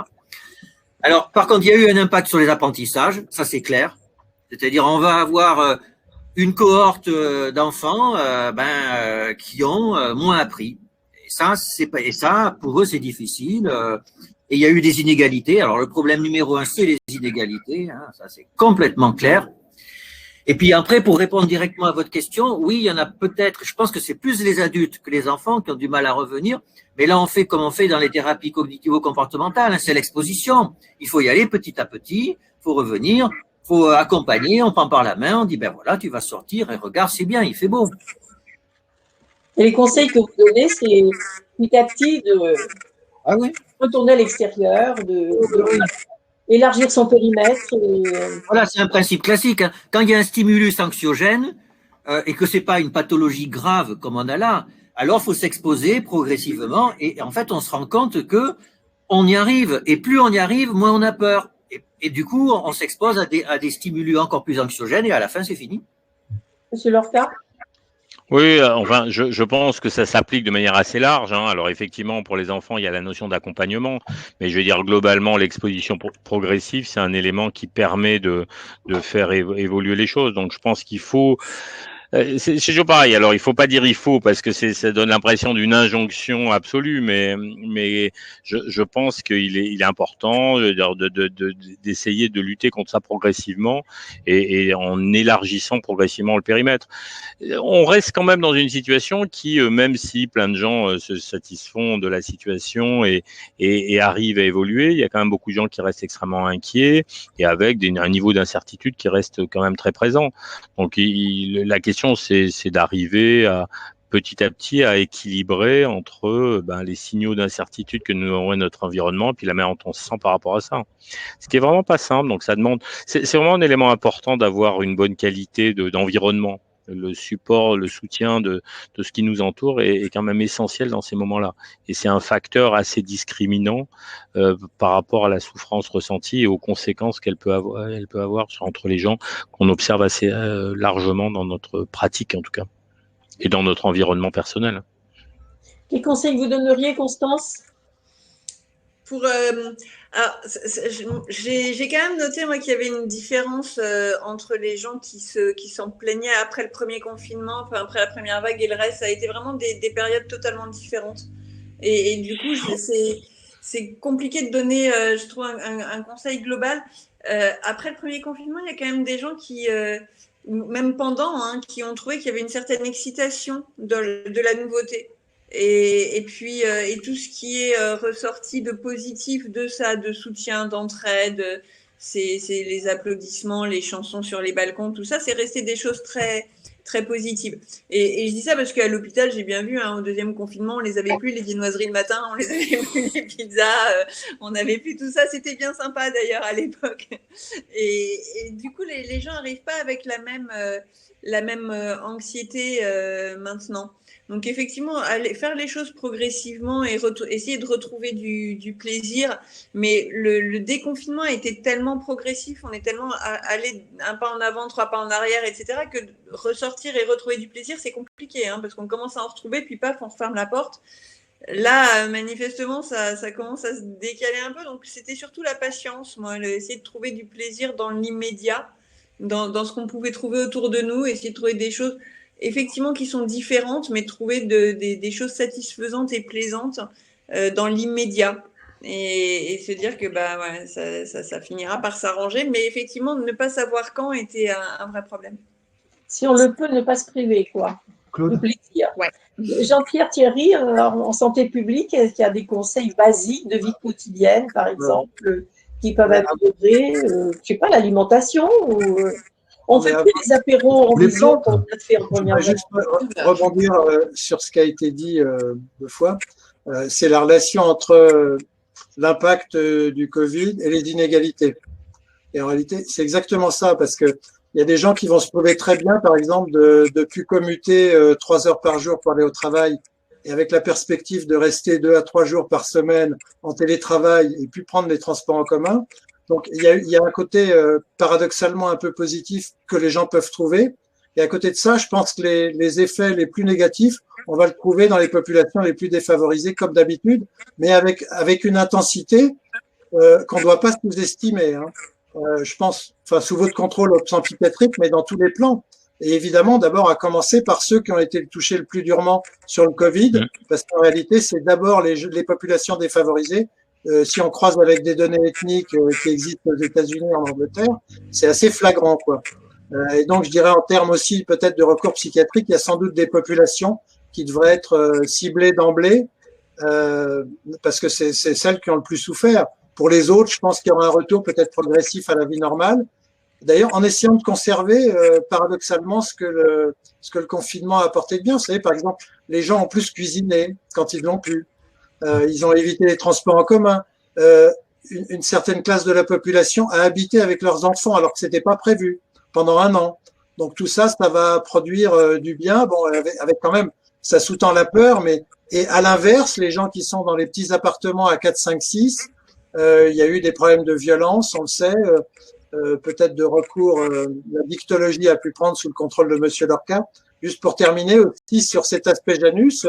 Alors par contre il y a eu un impact sur les apprentissages, ça c'est clair. C'est-à-dire on va avoir une cohorte d'enfants qui ont moins appris. Et ça, pour eux, c'est difficile. Et il y a eu des inégalités. Alors, le problème numéro 1, c'est les inégalités. Hein, ça, c'est complètement clair. Et puis après, pour répondre directement à votre question, oui, il y en a peut-être, je pense que c'est plus les adultes que les enfants qui ont du mal à revenir. Mais là, on fait comme on fait dans les thérapies cognitivo-comportementales. Hein, c'est l'exposition. Il faut y aller petit à petit. Il faut revenir. Il faut accompagner. On prend par la main. On dit, ben voilà, tu vas sortir et regarde, c'est bien, il fait beau. Et les conseils que vous donnez, c'est petit à petit de retourner à l'extérieur, élargir son périmètre. Voilà, c'est un principe classique. Hein. Quand il y a un stimulus anxiogène et que c'est pas une pathologie grave comme on a là, alors il faut s'exposer progressivement et en fait on se rend compte que on y arrive et plus on y arrive, moins on a peur. Et du coup, on s'expose à des stimulus encore plus anxiogènes et à la fin c'est fini. Monsieur Lorca? Oui, enfin, je pense que ça s'applique de manière assez large. Hein. Alors effectivement, pour les enfants, il y a la notion d'accompagnement, mais je veux dire globalement, l'exposition progressive, c'est un élément qui permet de faire évoluer les choses. Donc je pense qu'il faut c'est toujours pareil. Alors, il faut pas dire il faut parce que ça donne l'impression d'une injonction absolue, mais je pense qu'il est important d'essayer de lutter contre ça progressivement et en élargissant progressivement le périmètre. On reste quand même dans une situation qui, même si plein de gens se satisfont de la situation et arrivent à évoluer, il y a quand même beaucoup de gens qui restent extrêmement inquiets et avec un niveau d'incertitude qui reste quand même très présent. Donc, la question, c'est d'arriver petit à petit à équilibrer entre les signaux d'incertitude que nous envoie notre environnement, puis la manière dont on se sent par rapport à ça. Ce qui est vraiment pas simple. Donc, ça demande. C'est vraiment un élément important d'avoir une bonne qualité d'environnement. Le support, le soutien de ce qui nous entoure est quand même essentiel dans ces moments-là. Et c'est un facteur assez discriminant par rapport à la souffrance ressentie et aux conséquences qu'elle peut avoir entre les gens qu'on observe assez largement dans notre pratique en tout cas et dans notre environnement personnel. Quels conseils vous donneriez, Constance? J'ai quand même noté moi qu'il y avait une différence entre les gens qui s'en plaignaient après le premier confinement, enfin après la première vague et le reste. Ça a été vraiment des périodes totalement différentes. Et du coup, c'est compliqué de donner, je trouve, un conseil global. Après le premier confinement, il y a quand même des gens qui, même pendant, qui ont trouvé qu'il y avait une certaine excitation de la nouveauté. Et puis et tout ce qui est ressorti de positif de ça, de soutien, d'entraide, c'est les applaudissements, les chansons sur les balcons, tout ça, c'est resté des choses très très positives. Et je dis ça parce qu'à l'hôpital, j'ai bien vu, au deuxième confinement, on les avait plus les viennoiseries le matin, on les avait plus les pizzas, on n'avait plus tout ça. C'était bien sympa d'ailleurs à l'époque. Et du coup, les gens n'arrivent pas avec la même anxiété maintenant. Donc effectivement, faire les choses progressivement et essayer de retrouver du plaisir. Mais le déconfinement a été tellement progressif, on est tellement allé un pas en avant, 3 pas en arrière, etc., que ressortir et retrouver du plaisir, c'est compliqué, parce qu'on commence à en retrouver, puis paf, on referme la porte. Là, manifestement, ça commence à se décaler un peu. Donc, c'était surtout la patience, moi, essayer de trouver du plaisir dans l'immédiat, dans ce qu'on pouvait trouver autour de nous, essayer de trouver des choses effectivement qui sont différentes, mais trouver des choses satisfaisantes et plaisantes dans l'immédiat. Et se dire que ouais, ça finira par s'arranger, mais effectivement, ne pas savoir quand était un vrai problème. Si on le peut, ne pas se priver, quoi. Claude? Le plaisir. Ouais. Jean-Pierre Thierry, en santé publique, est-ce qu'il y a des conseils basiques de vie quotidienne, par exemple, qui peuvent améliorer, je sais pas, l'alimentation ou, on fait plus les apéros en visio qu'on a fait en première fois. Juste rebondir sur ce qui a été dit deux fois. C'est la relation entre l'impact du Covid et les inégalités. Et en réalité, c'est exactement ça, parce que il y a des gens qui vont se trouver très bien, par exemple, de plus commuter 3 heures par jour pour aller au travail, et avec la perspective de rester 2 à 3 jours par semaine en télétravail et puis prendre les transports en commun. Donc, il y a un côté paradoxalement un peu positif que les gens peuvent trouver. Et à côté de ça, je pense que les effets les plus négatifs, on va le trouver dans les populations les plus défavorisées, comme d'habitude, mais avec une intensité qu'on ne doit pas sous-estimer. Hein. Je pense, enfin, sous votre contrôle au plan psychiatrique, mais dans tous les plans. Et évidemment, d'abord, à commencer par ceux qui ont été touchés le plus durement sur le Covid, parce qu'en réalité, c'est d'abord les populations défavorisées. Si on croise avec des données ethniques qui existent aux États-Unis, en Angleterre, c'est assez flagrant, quoi. Et donc, je dirais en termes aussi peut-être de recours psychiatrique, il y a sans doute des populations qui devraient être ciblées d'emblée, parce que c'est celles qui ont le plus souffert. Pour les autres, je pense qu'il y aura un retour peut-être progressif à la vie normale. D'ailleurs, en essayant de conserver paradoxalement ce que le confinement a apporté de bien. Vous savez, par exemple, les gens ont plus cuisiné quand ils l'ont pu. Ils ont évité les transports en commun. Une certaine classe de la population a habité avec leurs enfants alors que c'était pas prévu pendant 1 an. Donc tout ça, ça va produire du bien. Bon, avec quand même, ça sous-tend la peur, mais et à l'inverse, les gens qui sont dans les petits appartements à 4, 5, 6, il y a eu des problèmes de violence, on le sait. Peut-être de recours, la dictologie a pu prendre sous le contrôle de Monsieur Lorca. Juste pour terminer aussi sur cet aspect Janus,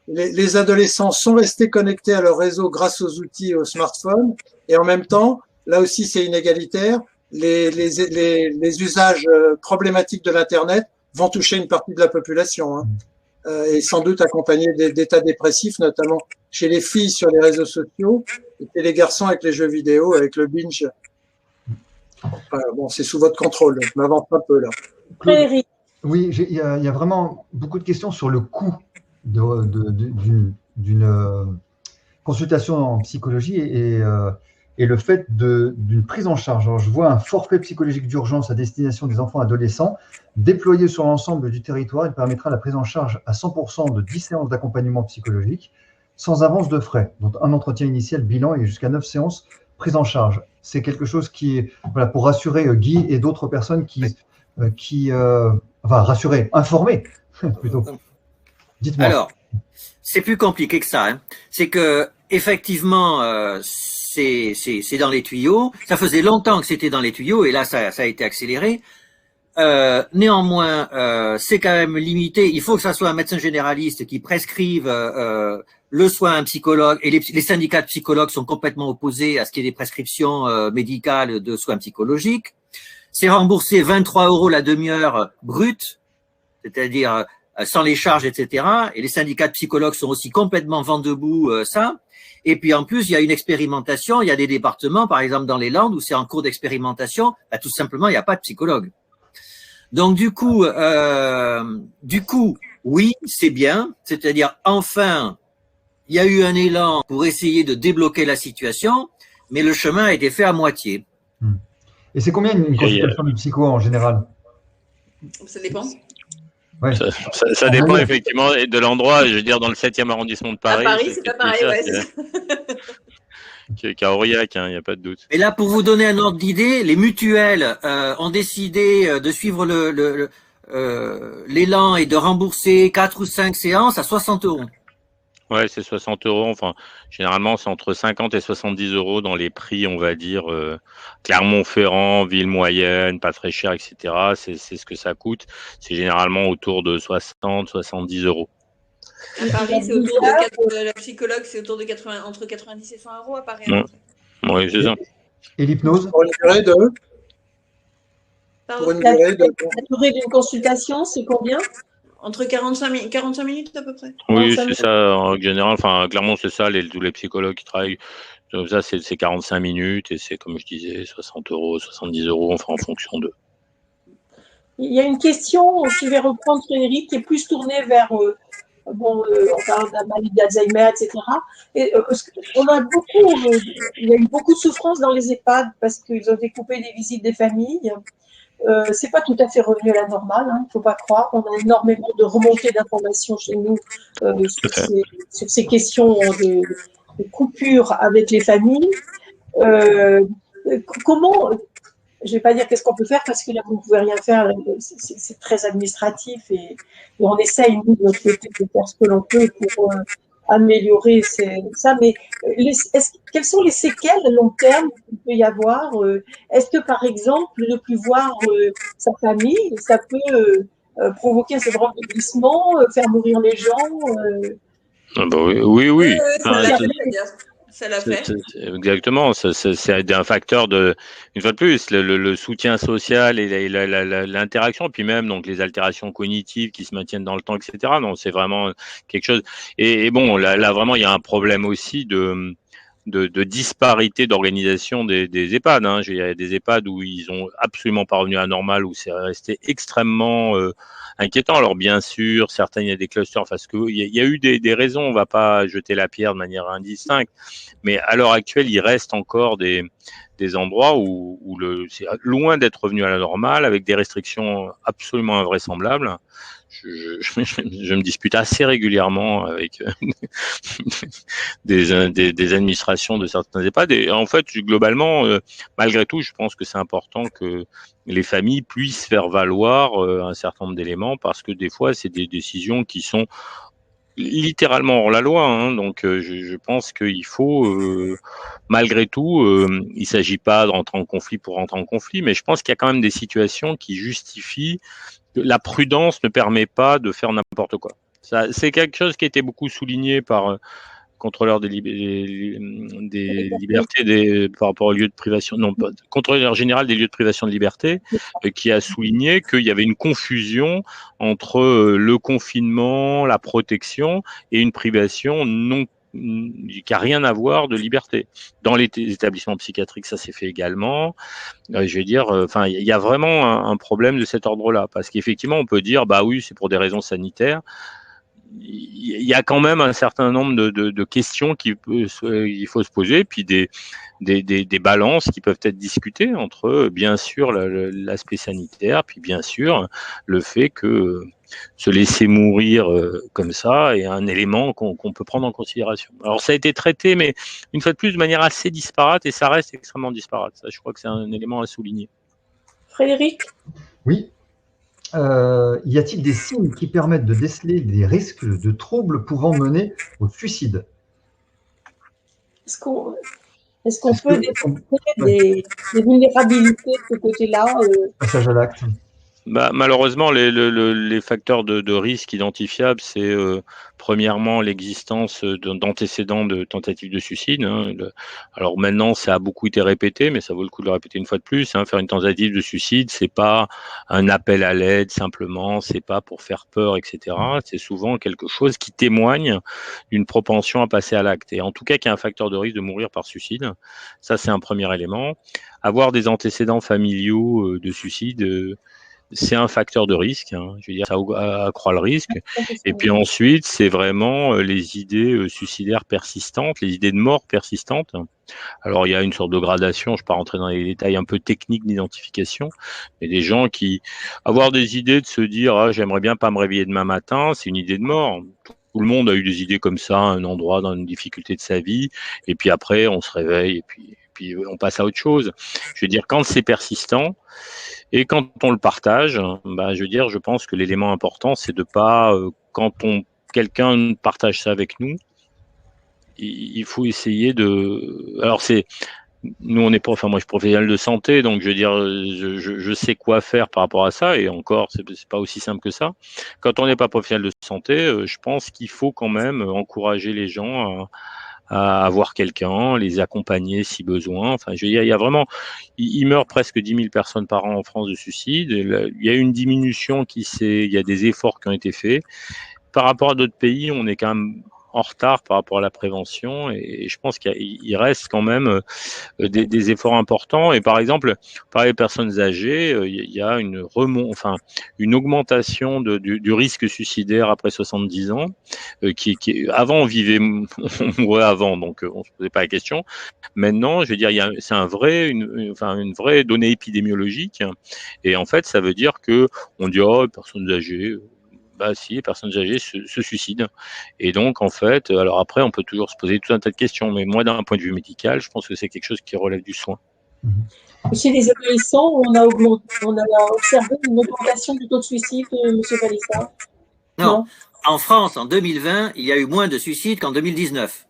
les adolescents sont restés connectés à leur réseau grâce aux outils et aux smartphones, et en même temps, là aussi c'est inégalitaire, les usages problématiques de l'Internet vont toucher une partie de la population, hein, et sans doute accompagnés d'états dépressifs, notamment chez les filles sur les réseaux sociaux, et chez les garçons avec les jeux vidéo, avec le binge. Enfin, bon, c'est sous votre contrôle, je m'avance un peu là. Claude, oui, il y a vraiment beaucoup de questions sur le coût d'une consultation en psychologie et le fait d'une prise en charge. Alors, je vois un forfait psychologique d'urgence à destination des enfants et adolescents déployé sur l'ensemble du territoire. Il permettra la prise en charge à 100% de 10 séances d'accompagnement psychologique sans avance de frais. Donc, un entretien initial, bilan et jusqu'à 9 séances prise en charge. C'est quelque chose qui est, voilà, pour rassurer Guy et d'autres personnes rassurer, informer plutôt. Dites-moi. Alors, c'est plus compliqué que ça. Hein. C'est que effectivement, c'est dans les tuyaux. Ça faisait longtemps que c'était dans les tuyaux et là, ça a été accéléré. Néanmoins, c'est quand même limité. Il faut que ça soit un médecin généraliste qui prescrive le soin à un psychologue. Et les syndicats de psychologues sont complètement opposés à ce qui est des prescriptions médicales de soins psychologiques. C'est remboursé 23 € la demi-heure brute, c'est-à-dire sans les charges, etc. Et les syndicats de psychologues sont aussi complètement vent debout ça. Et puis en plus, il y a une expérimentation. Il y a des départements, par exemple dans les Landes, où c'est en cours d'expérimentation. Bah, tout simplement, il n'y a pas de psychologue. Donc du coup, oui, c'est bien. C'est-à-dire, enfin, il y a eu un élan pour essayer de débloquer la situation, mais le chemin a été fait à moitié. Et c'est combien une consultation de psycho en général? Ça dépend. Ouais. Ça dépend effectivement de l'endroit. Je veux dire, dans le 7e arrondissement de Paris. À Paris, c'est pas pareil, ouais. Qu'à Aurillac, il n'y a pas de doute. Et là, pour vous donner un ordre d'idée, les mutuelles ont décidé de suivre l'élan et de rembourser 4 ou 5 séances à 60 €. Ouais, c'est 60 €. Enfin, généralement, c'est entre 50 et 70 € dans les prix, on va dire, Clermont-Ferrand, ville moyenne, pas très cher, etc. C'est ce que ça coûte. C'est généralement autour de 60, 70 €. À Paris, c'est autour de la psychologue, c'est autour de entre 90 et 100 € à Paris. Ouais. Oui, c'est ça. Et l'hypnose? Pour une durée de. Pardon. Pour une durée de. La durée d'une consultation, c'est combien? Entre 45 minutes à peu près. Oui, 45 c'est minutes. ça, en général, enfin, clairement, c'est ça, tous les psychologues qui travaillent, ça, c'est 45 minutes et c'est, comme je disais, 60 €, 70 €, enfin, en fonction de. Il y a une question, je vais reprendre Frédéric, qui est plus tournée vers, on parle de la maladie d'Alzheimer, etc. Et, on a il y a eu beaucoup de souffrance dans les EHPAD parce qu'ils ont découpé les visites des familles. C'est pas tout à fait revenu à la normale, il ne faut pas croire. On a énormément de remontées d'informations chez nous sur ces questions de coupure avec les familles. Comment, je ne vais pas dire qu'est-ce qu'on peut faire parce que là, vous ne pouvez rien faire, c'est très administratif et on essaye, nous, de notre côté, de faire ce que l'on peut pour améliorer ça. Mais quelles sont les séquelles à long terme qu'il peut y avoir? Est-ce que, par exemple, ne plus voir sa famille, ça peut provoquer un syndrome de glissement, faire mourir les gens Ah bah oui. Ça l'a fait. Exactement, c'est un facteur une fois de plus, le soutien social et l'interaction, puis même donc les altérations cognitives qui se maintiennent dans le temps, etc. Donc c'est vraiment quelque chose. Et bon, là vraiment, il y a un problème aussi de disparité d'organisation des EHPAD. Il y a des EHPAD où ils ont absolument pas revenu à la normale, où c'est resté extrêmement inquiétant. Alors bien sûr, certains, il y a des clusters, parce que il y a eu des raisons, on va pas jeter la pierre de manière indistincte, mais à l'heure actuelle, il reste encore des endroits où c'est loin d'être revenu à la normale, avec des restrictions absolument invraisemblables. Je me dispute assez régulièrement avec des administrations de certains EHPAD. Et en fait, globalement, malgré tout, je pense que c'est important que les familles puissent faire valoir un certain nombre d'éléments, parce que des fois, c'est des décisions qui sont littéralement hors la loi. Donc, je pense qu'il faut, malgré tout, il ne s'agit pas de rentrer en conflit pour rentrer en conflit, mais je pense qu'il y a quand même des situations qui justifient que la prudence ne permet pas de faire n'importe quoi. Ça, c'est quelque chose qui a été beaucoup souligné par contrôleur des libertés par rapport aux lieux de privation, non, pas, contrôleur général des lieux de privation de liberté, qui a souligné qu'il y avait une confusion entre le confinement, la protection et une privation qui n'a rien à voir de liberté. Dans les établissements psychiatriques, ça s'est fait également. Je veux dire, enfin, il y a vraiment un problème de cet ordre-là, parce qu'effectivement, on peut dire, bah oui, c'est pour des raisons sanitaires. Il y a quand même un certain nombre de questions qu'il faut se poser, puis des balances qui peuvent être discutées entre, bien sûr, l'aspect sanitaire, puis bien sûr, le fait que se laisser mourir comme ça est un élément qu'on peut prendre en considération. Alors, ça a été traité, mais une fois de plus, de manière assez disparate, et ça reste extrêmement disparate. Ça, je crois que c'est un élément à souligner. Frédéric? Oui. Y a-t-il des signes qui permettent de déceler des risques de troubles pouvant mener au suicide? Est-ce qu'on peut détecter des vulnérabilités de ce côté-là Passage à l'acte. Bah, malheureusement, les facteurs de risque identifiables, c'est premièrement l'existence d'antécédents de tentatives de suicide. Alors maintenant, ça a beaucoup été répété, mais ça vaut le coup de le répéter une fois de plus. Faire une tentative de suicide, c'est pas un appel à l'aide simplement, c'est pas pour faire peur, etc. C'est souvent quelque chose qui témoigne d'une propension à passer à l'acte. Et en tout cas, qu'il y a un facteur de risque de mourir par suicide. Ça, c'est un premier élément. Avoir des antécédents familiaux de suicide, c'est un facteur de risque, je veux dire, ça accroît le risque. Et puis ensuite, c'est vraiment les idées suicidaires persistantes, les idées de mort persistantes. Alors, il y a une sorte de gradation, je ne vais pas rentrer dans les détails un peu techniques d'identification, mais des gens qui avoir des idées de se dire j'aimerais bien pas me réveiller demain matin, c'est une idée de mort. Tout le monde a eu des idées comme ça, à un endroit dans une difficulté de sa vie, et puis après, on se réveille, et puis on passe à autre chose. Je veux dire, quand c'est persistant, et quand on le partage, je pense que l'élément important, c'est de pas, quand quelqu'un partage ça avec nous, il faut essayer de. Alors nous, on n'est pas, enfin, moi, je suis professionnel de santé, donc je veux dire, je sais quoi faire par rapport à ça, et encore, c'est pas aussi simple que ça. Quand on n'est pas professionnel de santé, je pense qu'il faut quand même encourager les gens à avoir quelqu'un, les accompagner si besoin. Enfin, je veux dire, il y a vraiment, il meurt presque 10 000 personnes par an en France de suicide. Il y a une diminution il y a des efforts qui ont été faits. Par rapport à d'autres pays, on est quand même en retard par rapport à la prévention, et je pense qu'il reste quand même des efforts importants. Et par exemple, par les personnes âgées, il y a une augmentation du risque suicidaire après 70 ans, avant on vivait, on mourait avant, donc on se posait pas la question. Maintenant, je veux dire, c'est une vraie donnée épidémiologique, et en fait, ça veut dire que on dit oh, les personnes âgées. Bah si, les personnes âgées se suicident. Et donc, en fait, alors après, on peut toujours se poser tout un tas de questions, mais moi, d'un point de vue médical, je pense que c'est quelque chose qui relève du soin. Chez les adolescents, on a observé une augmentation du taux de suicide, M. Palissard? Non. En France, en 2020, il y a eu moins de suicides qu'en 2019.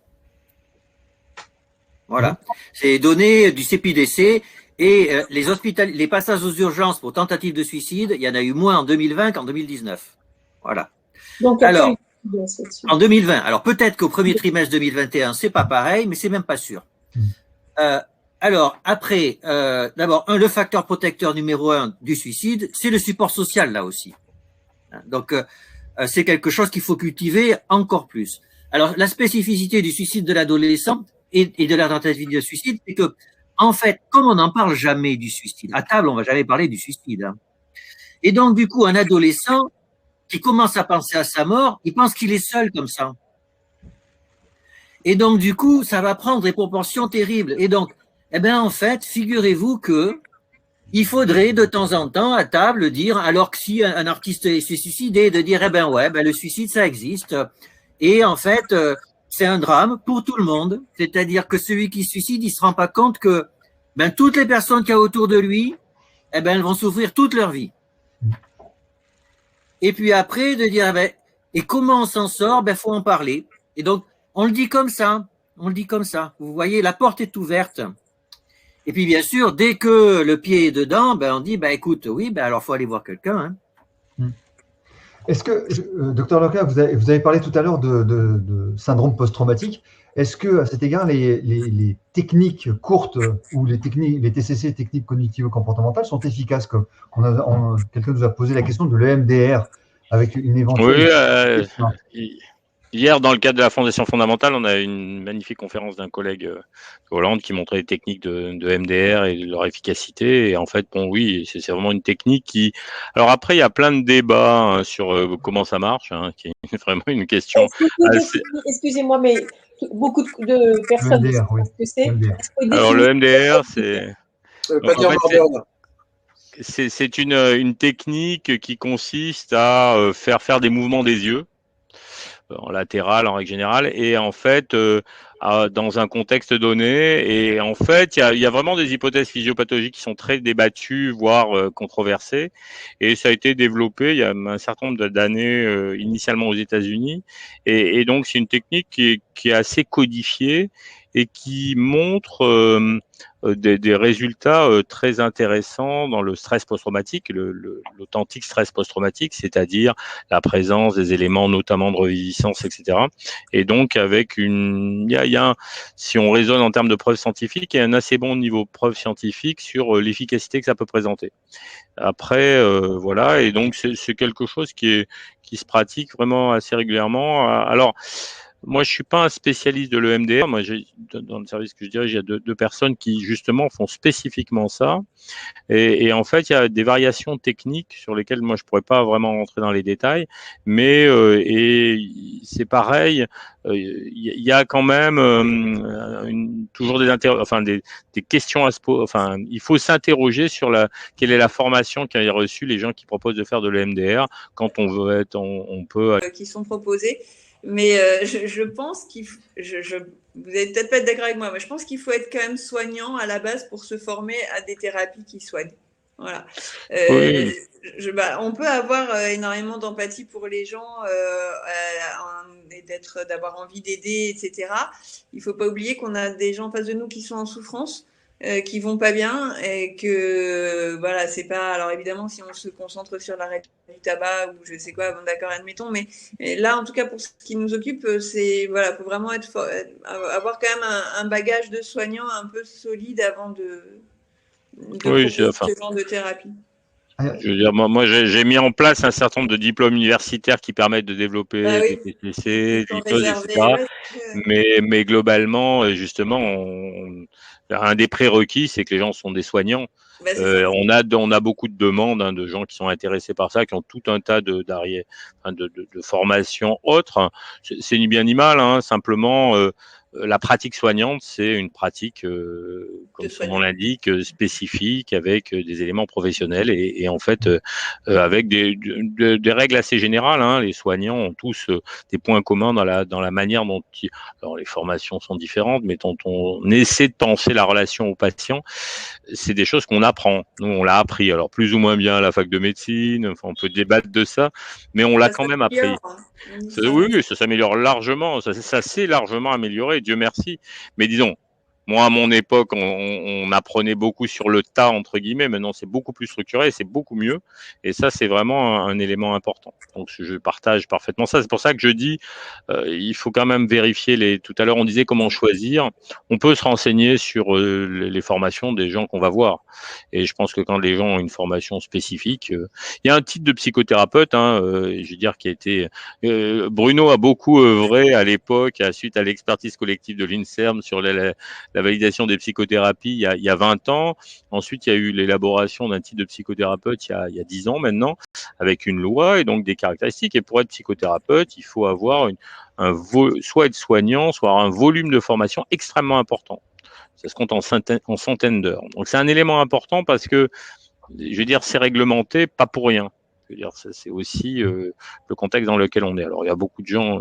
Voilà. C'est les données du CPDC. Et les passages aux urgences pour tentative de suicide, il y en a eu moins en 2020 qu'en 2019. Voilà. Donc, alors, en 2020, alors peut-être qu'au premier trimestre 2021, c'est pas pareil, mais c'est même pas sûr. Alors, après, d'abord, le facteur protecteur numéro 1 du suicide, c'est le support social, là aussi. Donc, c'est quelque chose qu'il faut cultiver encore plus. Alors, la spécificité du suicide de l'adolescent et de la tentative de suicide, c'est que, en fait, comme on n'en parle jamais du suicide, à table, on va jamais parler du suicide. Et donc, du coup, un adolescent qui commence à penser à sa mort, il pense qu'il est seul comme ça. Et donc, du coup, ça va prendre des proportions terribles. Et donc, en fait, figurez-vous que il faudrait de temps en temps à table dire, alors que si un artiste s'est suicidé, de dire, le suicide, ça existe. Et en fait, c'est un drame pour tout le monde. C'est-à-dire que celui qui se suicide, il se rend pas compte que toutes les personnes qu'il y a autour de lui, elles vont souffrir toute leur vie. Et puis après, de dire, et comment on s'en sort? Faut en parler. Et donc, on le dit comme ça. On le dit comme ça. Vous voyez, la porte est ouverte. Et puis, bien sûr, dès que le pied est dedans, on dit, écoute, oui, alors faut aller voir quelqu'un. Est-ce que, docteur Loca, vous avez parlé tout à l'heure de syndrome post-traumatique. Est-ce que, à cet égard, les techniques courtes ou les TCC, techniques cognitivo-comportementales, sont efficaces? Quelqu'un nous a posé la question de l'EMDR avec une éventuelle. Oui, hier, dans le cadre de la Fondation fondamentale, on a eu une magnifique conférence d'un collègue de Hollande qui montrait les techniques de MDR et leur efficacité. Et en fait, oui, c'est vraiment une technique qui. Alors après, il y a plein de débats sur comment ça marche, qui est vraiment une question. Excusez-moi, mais beaucoup de personnes ne savent pas ce que c'est. Alors le MDR, c'est une technique qui consiste à faire des mouvements des yeux en latéral en règle générale, et en fait dans un contexte donné, et en fait il y a vraiment des hypothèses physiopathologiques qui sont très débattues, voire controversées, et ça a été développé il y a un certain nombre d'années initialement aux États-Unis, et donc c'est une technique qui est assez codifiée et qui montre des résultats très intéressants dans le stress post-traumatique, l'authentique stress post-traumatique, c'est-à-dire la présence des éléments notamment de reviviscence, etc. Et donc si on raisonne en termes de preuves scientifiques, il y a un assez bon niveau de preuve scientifique sur l'efficacité que ça peut présenter. Après, voilà, et donc c'est quelque chose qui se pratique vraiment assez régulièrement. Alors, moi, je suis pas un spécialiste de l'EMDR. Moi, dans le service que je dirige, il y a deux personnes qui, justement, font spécifiquement ça. Et en fait, il y a des variations techniques sur lesquelles moi, je pourrais pas vraiment rentrer dans les détails. Mais, et c'est pareil, il y a quand même toujours des questions à se poser. Enfin, il faut s'interroger sur quelle est la formation qu'a reçue les gens qui proposent de faire de l'EMDR quand on veut on peut. Qui sont proposés. Mais je pense vous n'allez peut-être pas être d'accord avec moi, mais je pense qu'il faut être quand même soignant à la base pour se former à des thérapies qui soignent. Voilà. Oui. On peut avoir énormément d'empathie pour les gens et d'avoir envie d'aider, etc. Il ne faut pas oublier qu'on a des gens en face de nous qui sont en souffrance. qui vont pas bien et que voilà, c'est pas. Alors évidemment, si on se concentre sur l'arrêt du tabac ou je sais quoi, bon, d'accord, admettons, mais là, en tout cas, pour ce qui nous occupe, c'est voilà, faut vraiment avoir quand même un bagage de soignants un peu solide avant de Oui, proposer ce genre de thérapie. Je veux dire, moi j'ai mis en place un certain nombre de diplômes universitaires qui permettent de développer des TCC, de l'hypnose, etc. Mais globalement, justement, un des prérequis, c'est que les gens sont des soignants. On a beaucoup de demandes de gens qui sont intéressés par ça, qui ont tout un tas de formations autres. C'est ni bien ni mal, hein, simplement. La pratique soignante, c'est une pratique, comme son nom l'indique, spécifique, avec des éléments professionnels et en fait avec des règles assez générales. Hein. Les soignants ont tous des points communs dans la manière dont alors les formations sont différentes, mais dont on essaie de penser la relation au patient. C'est des choses qu'on apprend. Nous, on l'a appris. Alors plus ou moins bien à la fac de médecine. Enfin, on peut débattre de ça, mais on l'a quand même appris. Oui, ça s'améliore largement. Ça s'est largement amélioré, Dieu merci. Mais disons, moi, à mon époque, on apprenait beaucoup sur le tas, entre guillemets. Maintenant, c'est beaucoup plus structuré, c'est beaucoup mieux. Et ça, c'est vraiment un élément important. Donc, je partage parfaitement ça. C'est pour ça que je dis, il faut quand même vérifier tout à l'heure, on disait comment choisir. On peut se renseigner sur les formations des gens qu'on va voir. Et je pense que quand les gens ont une formation spécifique, il y a un titre de psychothérapeute, je veux dire, qui a été... Bruno a beaucoup œuvré à l'époque, suite à l'expertise collective de l'INSERM sur la validation des psychothérapies il y a 20 ans. Ensuite, il y a eu l'élaboration d'un titre de psychothérapeute il y a 10 ans maintenant, avec une loi et donc des caractéristiques. Et pour être psychothérapeute, il faut avoir soit être soignant, soit avoir un volume de formation extrêmement important. Ça se compte en centaines d'heures. Donc, c'est un élément important parce que, je veux dire, c'est réglementé, pas pour rien. Je veux dire, c'est aussi le contexte dans lequel on est. Alors, il y a beaucoup de gens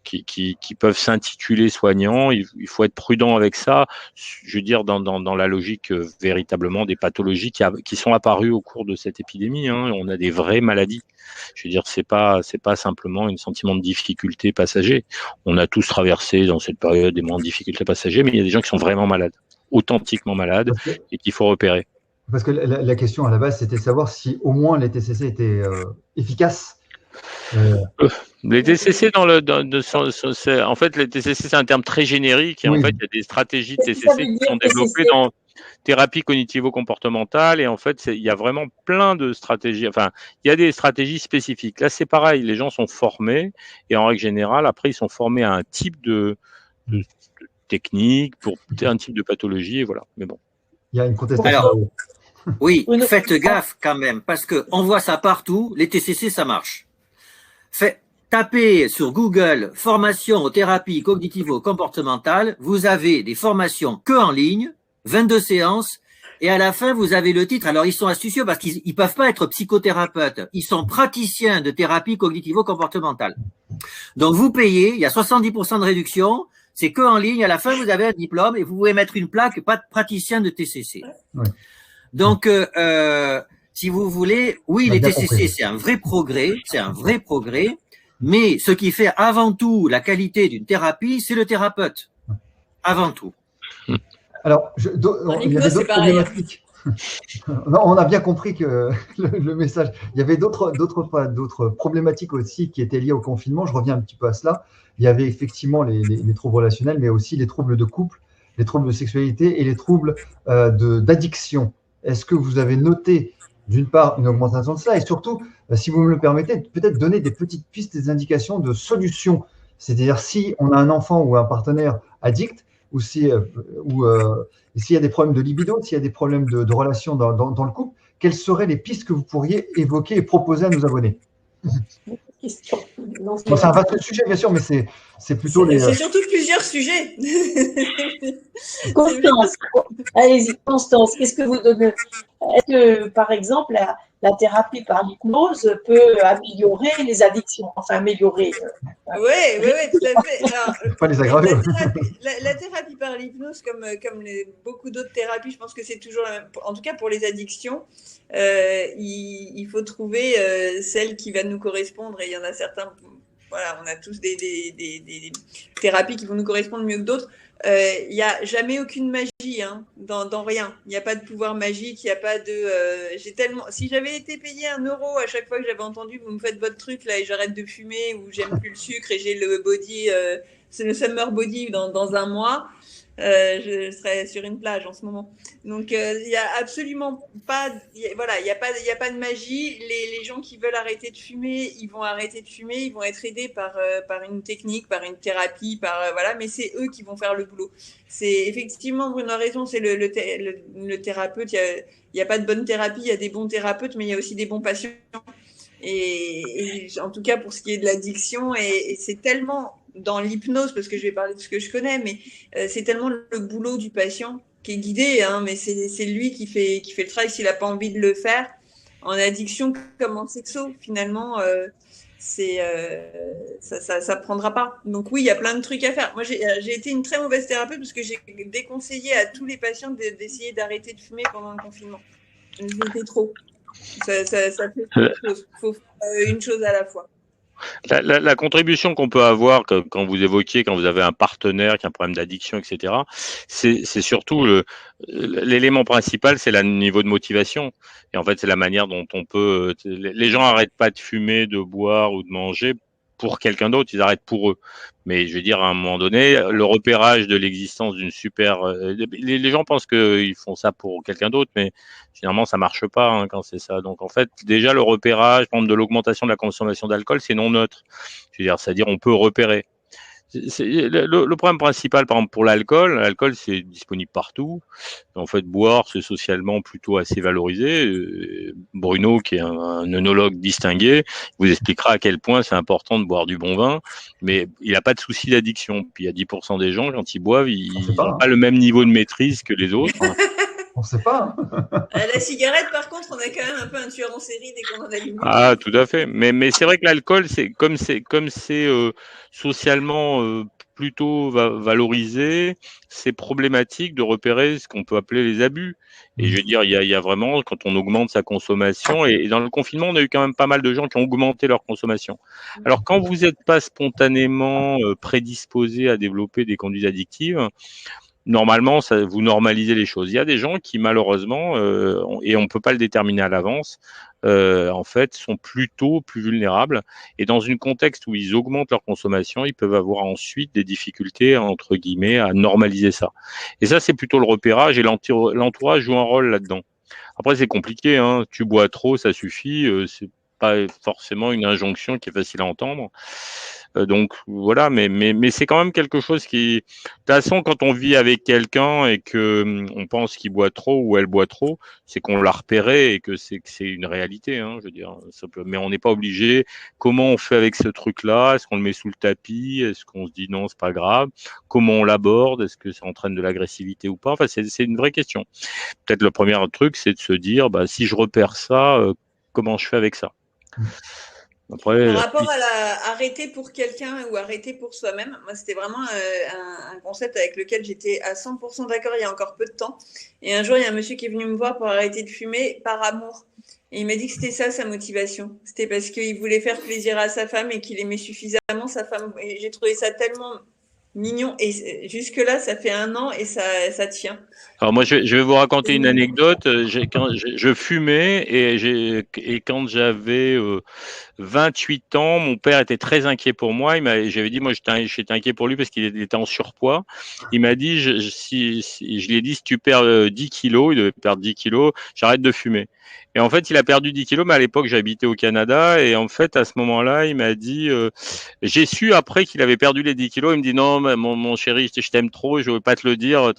qui peuvent s'intituler soignants. Il faut être prudent avec ça. Je veux dire, dans la logique véritablement des pathologies qui sont apparues au cours de cette épidémie. Hein. On a des vraies maladies. Je veux dire, c'est pas simplement un sentiment de difficulté passager. On a tous traversé dans cette période des moments de difficulté passager, mais il y a des gens qui sont vraiment malades, authentiquement malades, et qu'il faut repérer. Parce que la question à la base, c'était de savoir si au moins les TCC étaient efficaces. Les TCC en fait, les TCC c'est un terme très générique et en fait il y a des stratégies de TCC qui sont développées dans thérapie cognitivo-comportementale et en fait il y a vraiment plein de stratégies. Enfin, il y a des stratégies spécifiques. Là, c'est pareil, les gens sont formés et en règle générale, après ils sont formés à un type de technique pour un type de pathologie et voilà. Mais bon. Il y a une contestation. Alors, oui, faites gaffe quand même parce que on voit ça partout. Les TCC, ça marche. Tapez sur Google formation aux thérapies cognitivo-comportementales, vous avez des formations que en ligne, 22 séances, et à la fin, vous avez le titre. Alors, ils sont astucieux parce qu'ils peuvent pas être psychothérapeutes. Ils sont praticiens de thérapie cognitivo-comportementale. Donc, vous payez, il y a 70% de réduction, c'est que en ligne. À la fin, vous avez un diplôme et vous pouvez mettre une plaque, pas de praticien de TCC. Ouais. Donc, si vous voulez, oui, les TCC, c'est un vrai progrès, mais ce qui fait avant tout la qualité d'une thérapie, c'est le thérapeute. Avant tout. Alors, il y avait d'autres problématiques. Non, on a bien compris que le message. Il y avait d'autres problématiques aussi qui étaient liées au confinement. Je reviens un petit peu à cela. Il y avait effectivement les troubles relationnels, mais aussi les troubles de couple, les troubles de sexualité et les troubles d'addiction. Est-ce que vous avez noté, d'une part, une augmentation de cela et surtout, si vous me le permettez, peut-être donner des petites pistes, des indications de solutions. C'est-à-dire, si on a un enfant ou un partenaire addict, ou s'il y a des problèmes de libido, s'il y a des problèmes de relations dans le couple, quelles seraient les pistes que vous pourriez évoquer et proposer à nos abonnés? Bon, c'est un vaste sujet, bien sûr, mais c'est plutôt C'est surtout plusieurs sujets. Constance, allez-y, Constance, qu'est-ce que vous donnez? Est-ce que, par exemple, la thérapie par l'hypnose peut améliorer les addictions? Enfin, améliorer. Oui, tout à fait. Alors, pas les aggraver. La thérapie par l'hypnose, comme beaucoup d'autres thérapies, je pense que c'est toujours la même. En tout cas, pour les addictions, il faut trouver celle qui va nous correspondre. Et il y en a certains voilà, on a tous des thérapies qui vont nous correspondre mieux que d'autres. Il n'y a jamais aucune magie dans rien. Il n'y a pas de pouvoir magique, il n'y a pas de. Si j'avais été payé 1 euro à chaque fois que j'avais entendu vous me faites votre truc là et j'arrête de fumer ou j'aime plus le sucre et j'ai le body, c'est le summer body dans 1 mois. Je serais sur une plage en ce moment. Donc il y a absolument pas, il y a pas de magie. Les gens qui veulent arrêter de fumer, ils vont arrêter de fumer, ils vont être aidés par une technique, par une thérapie, mais c'est eux qui vont faire le boulot. C'est effectivement Bruno a raison, c'est le thérapeute. Il y a pas de bonne thérapie, il y a des bons thérapeutes, mais il y a aussi des bons patients. Et en tout cas pour ce qui est de l'addiction, et c'est tellement dans l'hypnose, parce que je vais parler de ce que je connais, mais c'est tellement le boulot du patient qui est guidé, mais c'est lui qui fait le travail s'il n'a pas envie de le faire. En addiction comme en sexo, finalement, ça prendra pas. Donc oui, il y a plein de trucs à faire. Moi, j'ai été une très mauvaise thérapeute parce que j'ai déconseillé à tous les patients d'essayer d'arrêter de fumer pendant le confinement. C'était trop. Ça fait trop de choses. Il faut faire une chose à la fois. La contribution qu'on peut avoir quand vous évoquiez, quand vous avez un partenaire qui a un problème d'addiction, etc., c'est surtout l'élément principal, c'est le niveau de motivation. Et en fait, c'est la manière dont on peut. Les gens n'arrêtent pas de fumer, de boire ou de manger pour quelqu'un d'autre, ils arrêtent pour eux. Mais je veux dire, à un moment donné, le repérage de l'existence d'une super... les gens pensent qu'ils font ça pour quelqu'un d'autre, mais finalement, ça marche pas quand c'est ça. Donc, en fait, déjà, le repérage, par exemple, de l'augmentation de la consommation d'alcool, c'est non neutre. Je veux dire, c'est-à-dire, on peut repérer. Le problème principal, par exemple, pour l'alcool, c'est disponible partout. En fait, boire, c'est socialement plutôt assez valorisé. Bruno, qui est un œnologue distingué, vous expliquera à quel point c'est important de boire du bon vin, mais il n'a pas de souci d'addiction. Puis il y a 10% des gens, quand ils boivent, ils n'ont pas le même niveau de maîtrise que les autres. On ne sait pas. La cigarette, par contre, on a quand même un peu un tueur en série dès qu'on en allume. Ah, tout à fait. Mais c'est vrai que l'alcool, c'est socialement plutôt valorisé, c'est problématique de repérer ce qu'on peut appeler les abus. Et je veux dire, il y a vraiment, quand on augmente sa consommation, et dans le confinement, on a eu quand même pas mal de gens qui ont augmenté leur consommation. Alors, quand vous n'êtes pas spontanément prédisposé à développer des conduites addictives, normalement, vous normalisez les choses. Il y a des gens qui, malheureusement, et on ne peut pas le déterminer à l'avance, en fait, sont plutôt plus vulnérables. Et dans un contexte où ils augmentent leur consommation, ils peuvent avoir ensuite des difficultés, entre guillemets, à normaliser ça. Et ça, c'est plutôt le repérage, et l'entourage joue un rôle là-dedans. Après, c'est compliqué, tu bois trop, ça suffit. C'est pas forcément une injonction qui est facile à entendre. Donc voilà, mais c'est quand même quelque chose qui, de toute façon, quand on vit avec quelqu'un et que on pense qu'il boit trop ou elle boit trop, c'est qu'on l'a repéré et que c'est une réalité, je veux dire. Mais on n'est pas obligé. Comment on fait avec ce truc-là? Est-ce qu'on le met sous le tapis? Est-ce qu'on se dit non, c'est pas grave? Comment on l'aborde? Est-ce que ça entraîne de l'agressivité ou pas? Enfin, c'est une vraie question. Peut-être le premier truc, c'est de se dire, si je repère ça, comment je fais avec ça? Après, par rapport à arrêter pour quelqu'un ou arrêter pour soi-même, moi c'était vraiment un concept avec lequel j'étais à 100% d'accord il y a encore peu de temps. Et un jour, il y a un monsieur qui est venu me voir pour arrêter de fumer par amour. Et il m'a dit que c'était ça sa motivation. C'était parce qu'il voulait faire plaisir à sa femme et qu'il aimait suffisamment sa femme. Et j'ai trouvé ça tellement mignon. Et jusque-là, ça fait 1 an et ça tient. Alors moi, je vais vous raconter une anecdote. Quand je fumais et quand j'avais 28 ans, mon père était très inquiet pour moi. J'avais dit, moi, j'étais inquiet pour lui parce qu'il était en surpoids. Il m'a dit, je lui ai dit, si tu perds 10 kilos, il devait perdre 10 kilos, j'arrête de fumer. Et en fait, il a perdu 10 kilos, mais à l'époque, j'habitais au Canada. Et en fait, à ce moment-là, il m'a dit, j'ai su après qu'il avait perdu les 10 kilos. Il me dit, non, mon chéri, je t'aime trop, je ne veux pas te le dire,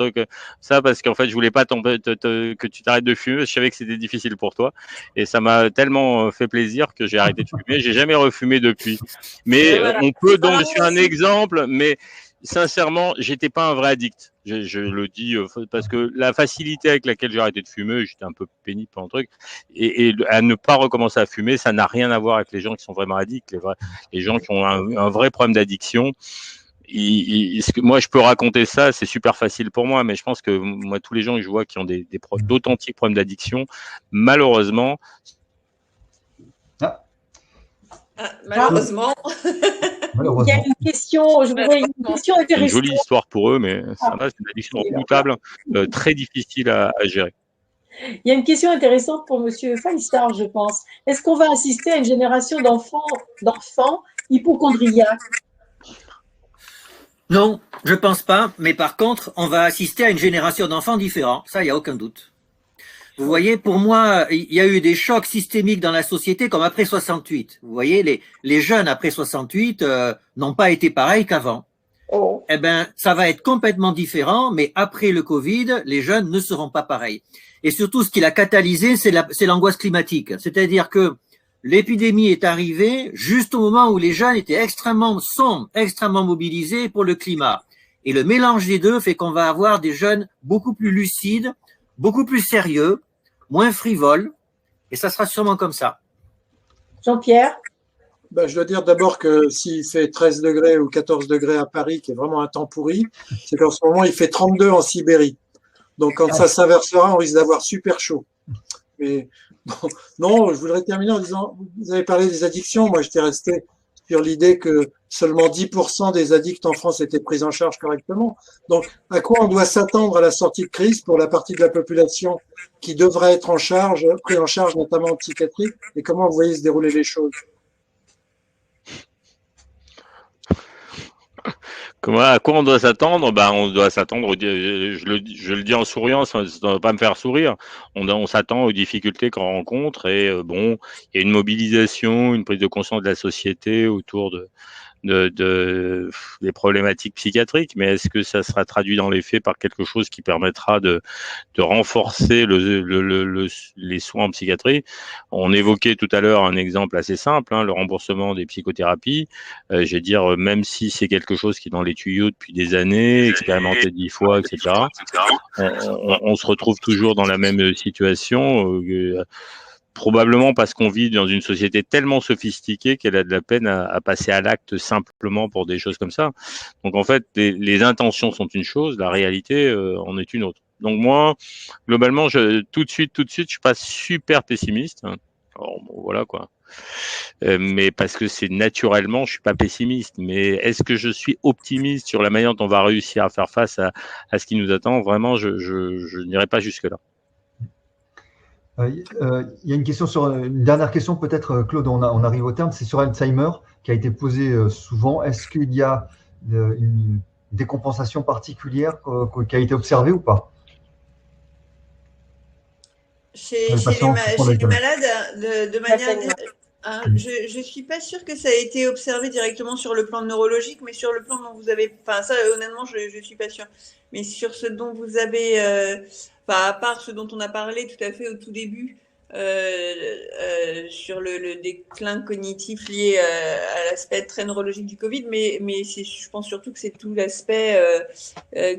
ça, parce qu'en fait, je voulais pas que tu t'arrêtes de fumer. Je savais que c'était difficile pour toi. Et ça m'a tellement fait plaisir que j'ai arrêté de fumer. J'ai jamais refumé depuis. Mais voilà. On peut, donc, je suis un exemple, mais sincèrement, j'étais pas un vrai addict. Je le dis parce que la facilité avec laquelle j'ai arrêté de fumer, j'étais un peu pénible pour un truc, et à ne pas recommencer à fumer, ça n'a rien à voir avec les gens qui sont vraiment addicts. Les gens qui ont un vrai problème d'addiction. Moi, je peux raconter ça, c'est super facile pour moi, mais je pense que moi, tous les gens que je vois qui ont d'authentiques problèmes d'addiction, malheureusement. Malheureusement. Il y a une question, je voudrais une question C'est une intéressante. jolie histoire pour eux, mais ça reste une addiction redoutable, très difficile à gérer. Il y a une question intéressante pour Monsieur Falstar, je pense. Est-ce qu'on va assister à une génération d'enfants hypocondriaques? Non, je pense pas, mais par contre, on va assister à une génération d'enfants différents, ça, il n'y a aucun doute. Vous voyez, pour moi, il y a eu des chocs systémiques dans la société comme après 68. Vous voyez, les jeunes après 68 n'ont pas été pareils qu'avant. Oh. Eh ben, ça va être complètement différent, mais après le Covid, les jeunes ne seront pas pareils. Et surtout, ce qui l'a catalysé, c'est l'angoisse climatique. C'est-à-dire que l'épidémie est arrivée juste au moment où les jeunes étaient extrêmement sombres, extrêmement mobilisés pour le climat. Et le mélange des deux fait qu'on va avoir des jeunes beaucoup plus lucides, beaucoup plus sérieux, moins frivoles, et ça sera sûrement comme ça. Jean-Pierre? Ben, je dois dire d'abord que s'il fait 13 degrés ou 14 degrés à Paris, qui est vraiment un temps pourri, c'est qu'en ce moment, il fait 32 en Sibérie. Donc, quand ça s'inversera, on risque d'avoir super chaud. Mais non, je voudrais terminer en disant, vous avez parlé des addictions. Moi, j'étais resté sur l'idée que seulement 10% des addicts en France étaient pris en charge correctement. Donc, à quoi on doit s'attendre à la sortie de crise pour la partie de la population qui devrait être pris en charge notamment en psychiatrie, et comment vous voyez se dérouler les choses? À quoi on doit s'attendre? On doit s'attendre, je le dis en souriant, ça ne va pas me faire sourire. On s'attend aux difficultés qu'on rencontre et il y a une mobilisation, une prise de conscience de la société autour des problématiques psychiatriques, mais est-ce que ça sera traduit dans les faits par quelque chose qui permettra de renforcer les soins en psychiatrie? On évoquait tout à l'heure un exemple assez simple, le remboursement des psychothérapies. Je vais dire, même si c'est quelque chose qui est dans les tuyaux depuis des années, expérimenté 10 fois, etc., on se retrouve toujours dans la même situation. Probablement parce qu'on vit dans une société tellement sophistiquée qu'elle a de la peine à passer à l'acte simplement pour des choses comme ça. Donc en fait, les intentions sont une chose, la réalité en est une autre. Donc moi, globalement, tout de suite, je suis pas super pessimiste. Alors, voilà quoi. Mais parce que c'est naturellement, je suis pas pessimiste. Mais est-ce que je suis optimiste sur la manière dont on va réussir à faire face à ce qui nous attend? Vraiment, je n'irai pas jusque-là. Il y a une dernière question peut-être, Claude, on arrive au terme, c'est sur Alzheimer qui a été posée souvent. Est-ce qu'il y a une décompensation particulière qui a été observée ou pas? Chez les malades, de manière... je ne suis pas sûre que ça ait été observé directement sur le plan neurologique, mais sur le plan dont vous avez... Enfin, ça, honnêtement, je ne suis pas sûre. Mais sur ce dont vous avez... à part ce dont on a parlé tout à fait au tout début, sur le déclin cognitif lié à l'aspect très neurologique du Covid, mais je pense surtout que c'est tout l'aspect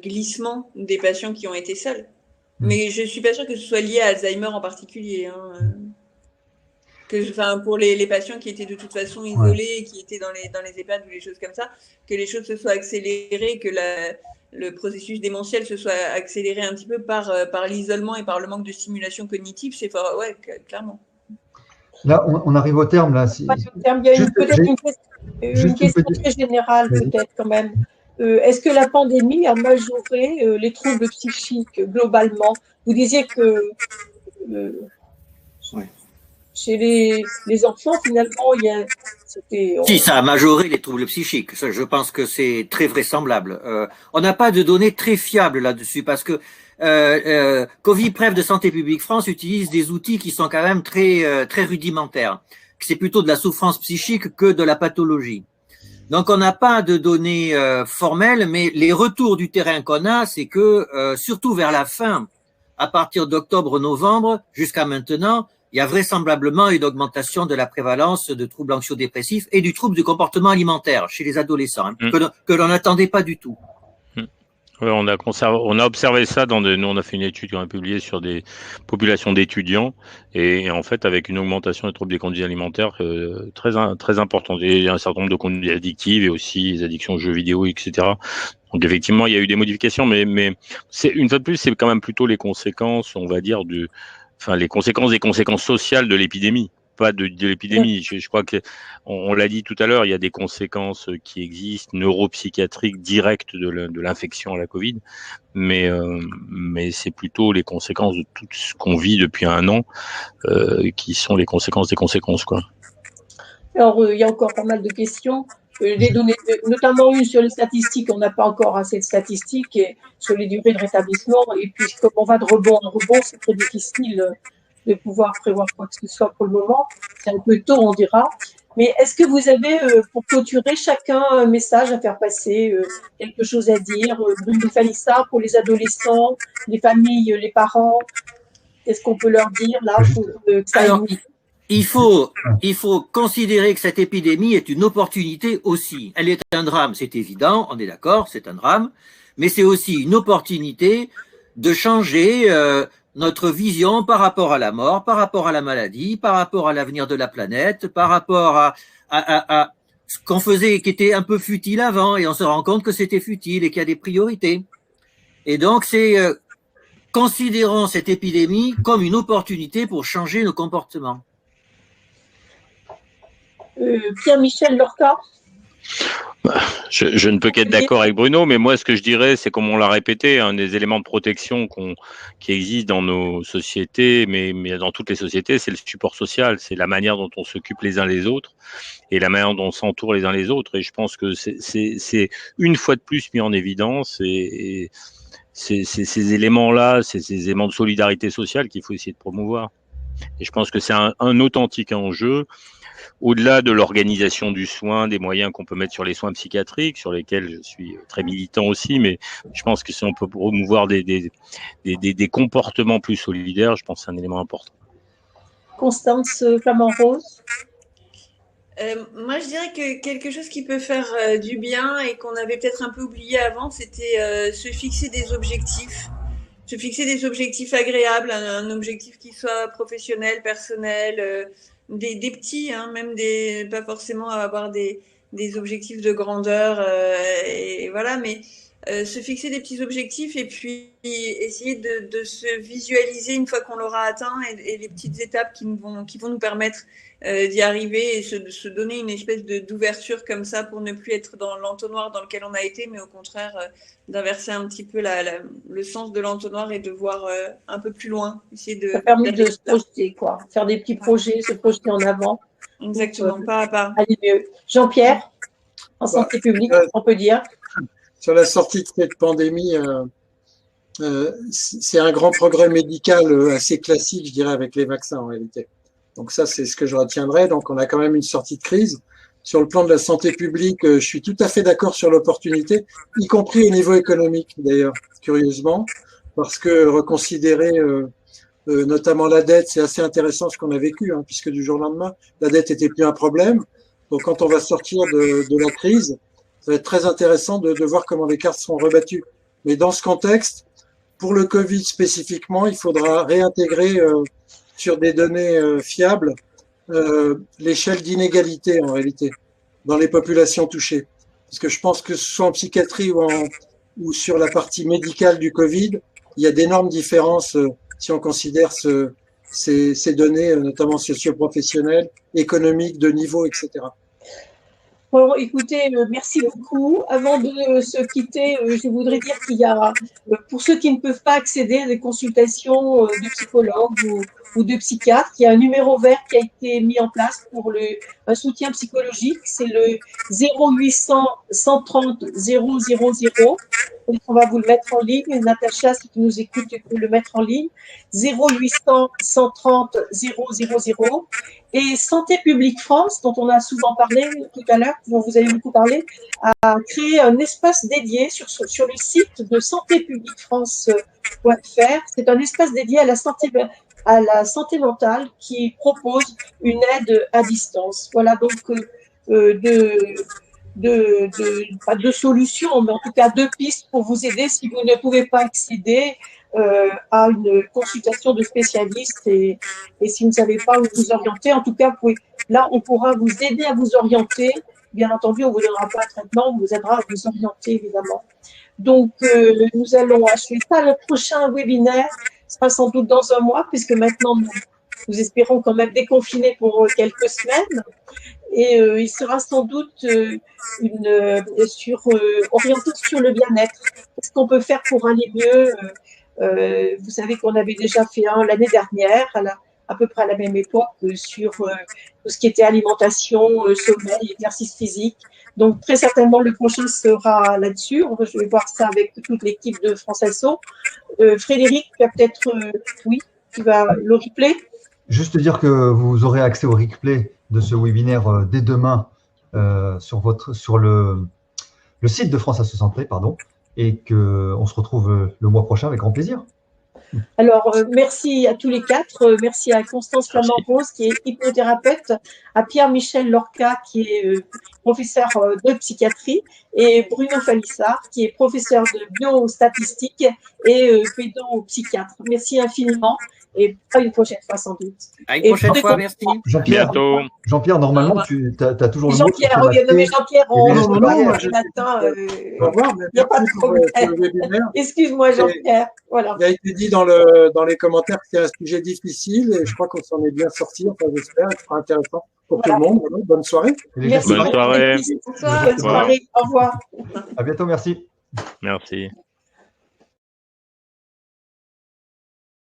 glissement des patients qui ont été seuls. Mais je ne suis pas sûre que ce soit lié à Alzheimer en particulier. Pour les patients qui étaient de toute façon isolés, qui étaient dans les EHPAD ou les choses comme ça, que les choses se soient accélérées, que le processus démentiel se soit accéléré un petit peu par l'isolement et par le manque de stimulation cognitive, c'est fort, ouais, clairement. Là, on arrive au terme. Là. Il y a peut-être une question très générale, peut-être quand même. Est-ce que la pandémie a majoré les troubles psychiques globalement? Vous disiez que chez les enfants, finalement, Si, ça a majoré les troubles psychiques. Ça, je pense que c'est très vraisemblable. On n'a pas de données très fiables là-dessus parce que Coviprev de Santé publique France utilise des outils qui sont quand même très rudimentaires. C'est plutôt de la souffrance psychique que de la pathologie. Donc, on n'a pas de données formelles, mais les retours du terrain qu'on a, c'est que surtout vers la fin, à partir d'octobre-novembre jusqu'à maintenant, il y a vraisemblablement une augmentation de la prévalence de troubles anxio-dépressifs et du trouble du comportement alimentaire chez les adolescents, que l'on n'attendait pas du tout. Ouais, on a observé ça nous on a fait une étude qu'on a publiée sur des populations d'étudiants et en fait avec une augmentation des troubles des conduites alimentaires très importante. Il y a un certain nombre de conduites addictives et aussi les addictions aux jeux vidéo, etc. Donc effectivement, il y a eu des modifications, mais c'est une fois de plus, c'est quand même plutôt les conséquences, on va dire, les conséquences des conséquences sociales de l'épidémie. pas de l'épidémie. Je crois que on l'a dit tout à l'heure, il y a des conséquences qui existent neuropsychiatriques directes de l'infection à la Covid, mais c'est plutôt les conséquences de tout ce qu'on vit depuis un an qui sont les conséquences des conséquences, quoi. Alors, il y a encore pas mal de questions. Les données, notamment une sur les statistiques, on n'a pas encore assez de statistiques, et sur les durées de rétablissement. Et puis, comme on va de rebond en rebond, c'est très difficile de pouvoir prévoir quoi que ce soit pour le moment. C'est un peu tôt, on dira. Mais est-ce que vous avez, pour clôturer, chacun un message à faire passer, quelque chose à dire, Bruno Falissa, pour les adolescents, les familles, les parents? Qu'est-ce qu'on peut leur dire là pour que ça Alors, il faut considérer que cette épidémie est une opportunité aussi. Elle est un drame, c'est évident, on est d'accord, c'est un drame, mais c'est aussi une opportunité de changer notre vision par rapport à la mort, par rapport à la maladie, par rapport à l'avenir de la planète, par rapport à ce qu'on faisait qui était un peu futile avant, et on se rend compte que c'était futile et qu'il y a des priorités. Et donc, considérons cette épidémie comme une opportunité pour changer nos comportements. Pierre-Michel Lorca. Je ne peux qu'être d'accord avec Bruno, mais moi, ce que je dirais, c'est comme on l'a répété, un des éléments de protection qui existent dans nos sociétés, mais dans toutes les sociétés, c'est le support social, c'est la manière dont on s'occupe les uns les autres et la manière dont on s'entoure les uns les autres. Et je pense que c'est une fois de plus mis en évidence et ces éléments-là, ces éléments de solidarité sociale qu'il faut essayer de promouvoir. Et je pense que c'est un authentique enjeu. Au-delà de l'organisation du soin, des moyens qu'on peut mettre sur les soins psychiatriques, sur lesquels je suis très militant aussi, mais je pense que si on peut promouvoir des comportements plus solidaires, je pense que c'est un élément important. Constance Flamand-Rose. Moi, je dirais que quelque chose qui peut faire du bien et qu'on avait peut-être un peu oublié avant, c'était se fixer des objectifs. Se fixer des objectifs agréables, un objectif qui soit professionnel, personnel, des petits, hein, même pas forcément avoir des objectifs de grandeur, et voilà, mais se fixer des petits objectifs et puis essayer de se visualiser une fois qu'on l'aura atteint et les petites étapes qui vont nous permettre d'y arriver et se donner une espèce d'ouverture comme ça pour ne plus être dans l'entonnoir dans lequel on a été, mais au contraire d'inverser un petit peu le sens de l'entonnoir et de voir un peu plus loin. Ça permet de se projeter, quoi. Faire des petits projets, se projeter en avant. Exactement, pas à pas. Aller mieux. Jean-Pierre, en santé publique, on peut dire. Sur la sortie de cette pandémie, c'est un grand progrès médical assez classique, je dirais, avec les vaccins en réalité. Donc ça, c'est ce que je retiendrai. Donc on a quand même une sortie de crise. Sur le plan de la santé publique, je suis tout à fait d'accord sur l'opportunité, y compris au niveau économique d'ailleurs, curieusement, parce que reconsidérer notamment la dette, c'est assez intéressant ce qu'on a vécu, hein, puisque du jour au lendemain, la dette était plus un problème. Donc quand on va sortir de la crise, ça va être très intéressant de voir comment les cartes seront rebattues. Mais dans ce contexte, pour le Covid spécifiquement, il faudra réintégrer sur des données fiables l'échelle d'inégalité en réalité dans les populations touchées. Parce que je pense que ce soit en psychiatrie ou sur la partie médicale du Covid, il y a d'énormes différences si on considère ces données, notamment socio-professionnelles, économiques, de niveau, etc. Bon, écoutez, merci beaucoup. Avant de se quitter, je voudrais dire qu'il y a, pour ceux qui ne peuvent pas accéder à des consultations de psychologues ou de psychiatres, il y a un numéro vert qui a été mis en place pour un soutien psychologique. C'est le 0800 130 000. On va vous le mettre en ligne. Natacha, si tu nous écoutes, tu peux le mettre en ligne. 0800 130 000. Et Santé publique France, dont on a souvent parlé tout à l'heure, dont vous avez beaucoup parlé, a créé un espace dédié sur le site de santépubliquefrance.fr. C'est un espace dédié à la santé mentale qui propose une aide à distance. Voilà donc pas de solutions, mais en tout cas 2 pistes pour vous aider si vous ne pouvez pas accéder à une consultation de spécialistes et si vous ne savez pas où vous orienter, en tout cas, là, on pourra vous aider à vous orienter. Bien entendu, on ne vous donnera pas un traitement, on vous aidera à vous orienter, évidemment. Donc, nous allons achever ça. Le prochain webinaire sera sans doute dans un mois, puisque maintenant, nous espérons quand même déconfiner pour quelques semaines. Et il sera sans doute orienté sur le bien-être. Qu'est-ce qu'on peut faire pour aller mieux? Vous savez qu'on avait déjà fait un l'année dernière, à peu près à la même époque, sur tout ce qui était alimentation, sommeil, exercice physique. Donc, très certainement, le prochain sera là-dessus. Je vais voir ça avec toute l'équipe de France Asso. Frédéric, tu vas peut-être, oui, tu vas le replay. Juste dire que vous aurez accès au replay de ce webinaire dès demain sur le site de France Asso Santé, pardon, et qu'on se retrouve le mois prochain avec grand plaisir. Alors, merci à tous les quatre. Merci à Constance Flamand-Rose, qui est hypnothérapeute, à Pierre-Michel Lorca, qui est professeur de psychiatrie, et Bruno Falissard, qui est professeur de biostatistique et pédopsychiatre. Merci infiniment. Et à une prochaine fois, sans doute. À une prochaine fois, merci. Jean-Pierre, normalement, tu as toujours le mot. Jean-Pierre, on le matin. Il n'y a pas de problème. Excuse-moi, Jean-Pierre. Voilà. Il a été dit dans les commentaires que c'est un sujet difficile et je crois qu'on s'en est bien sorti. Enfin, j'espère que ce sera intéressant pour tout le monde. Bonne soirée. Merci. Bonne soirée. Bonne soirée. Au revoir. À bientôt, merci. Merci.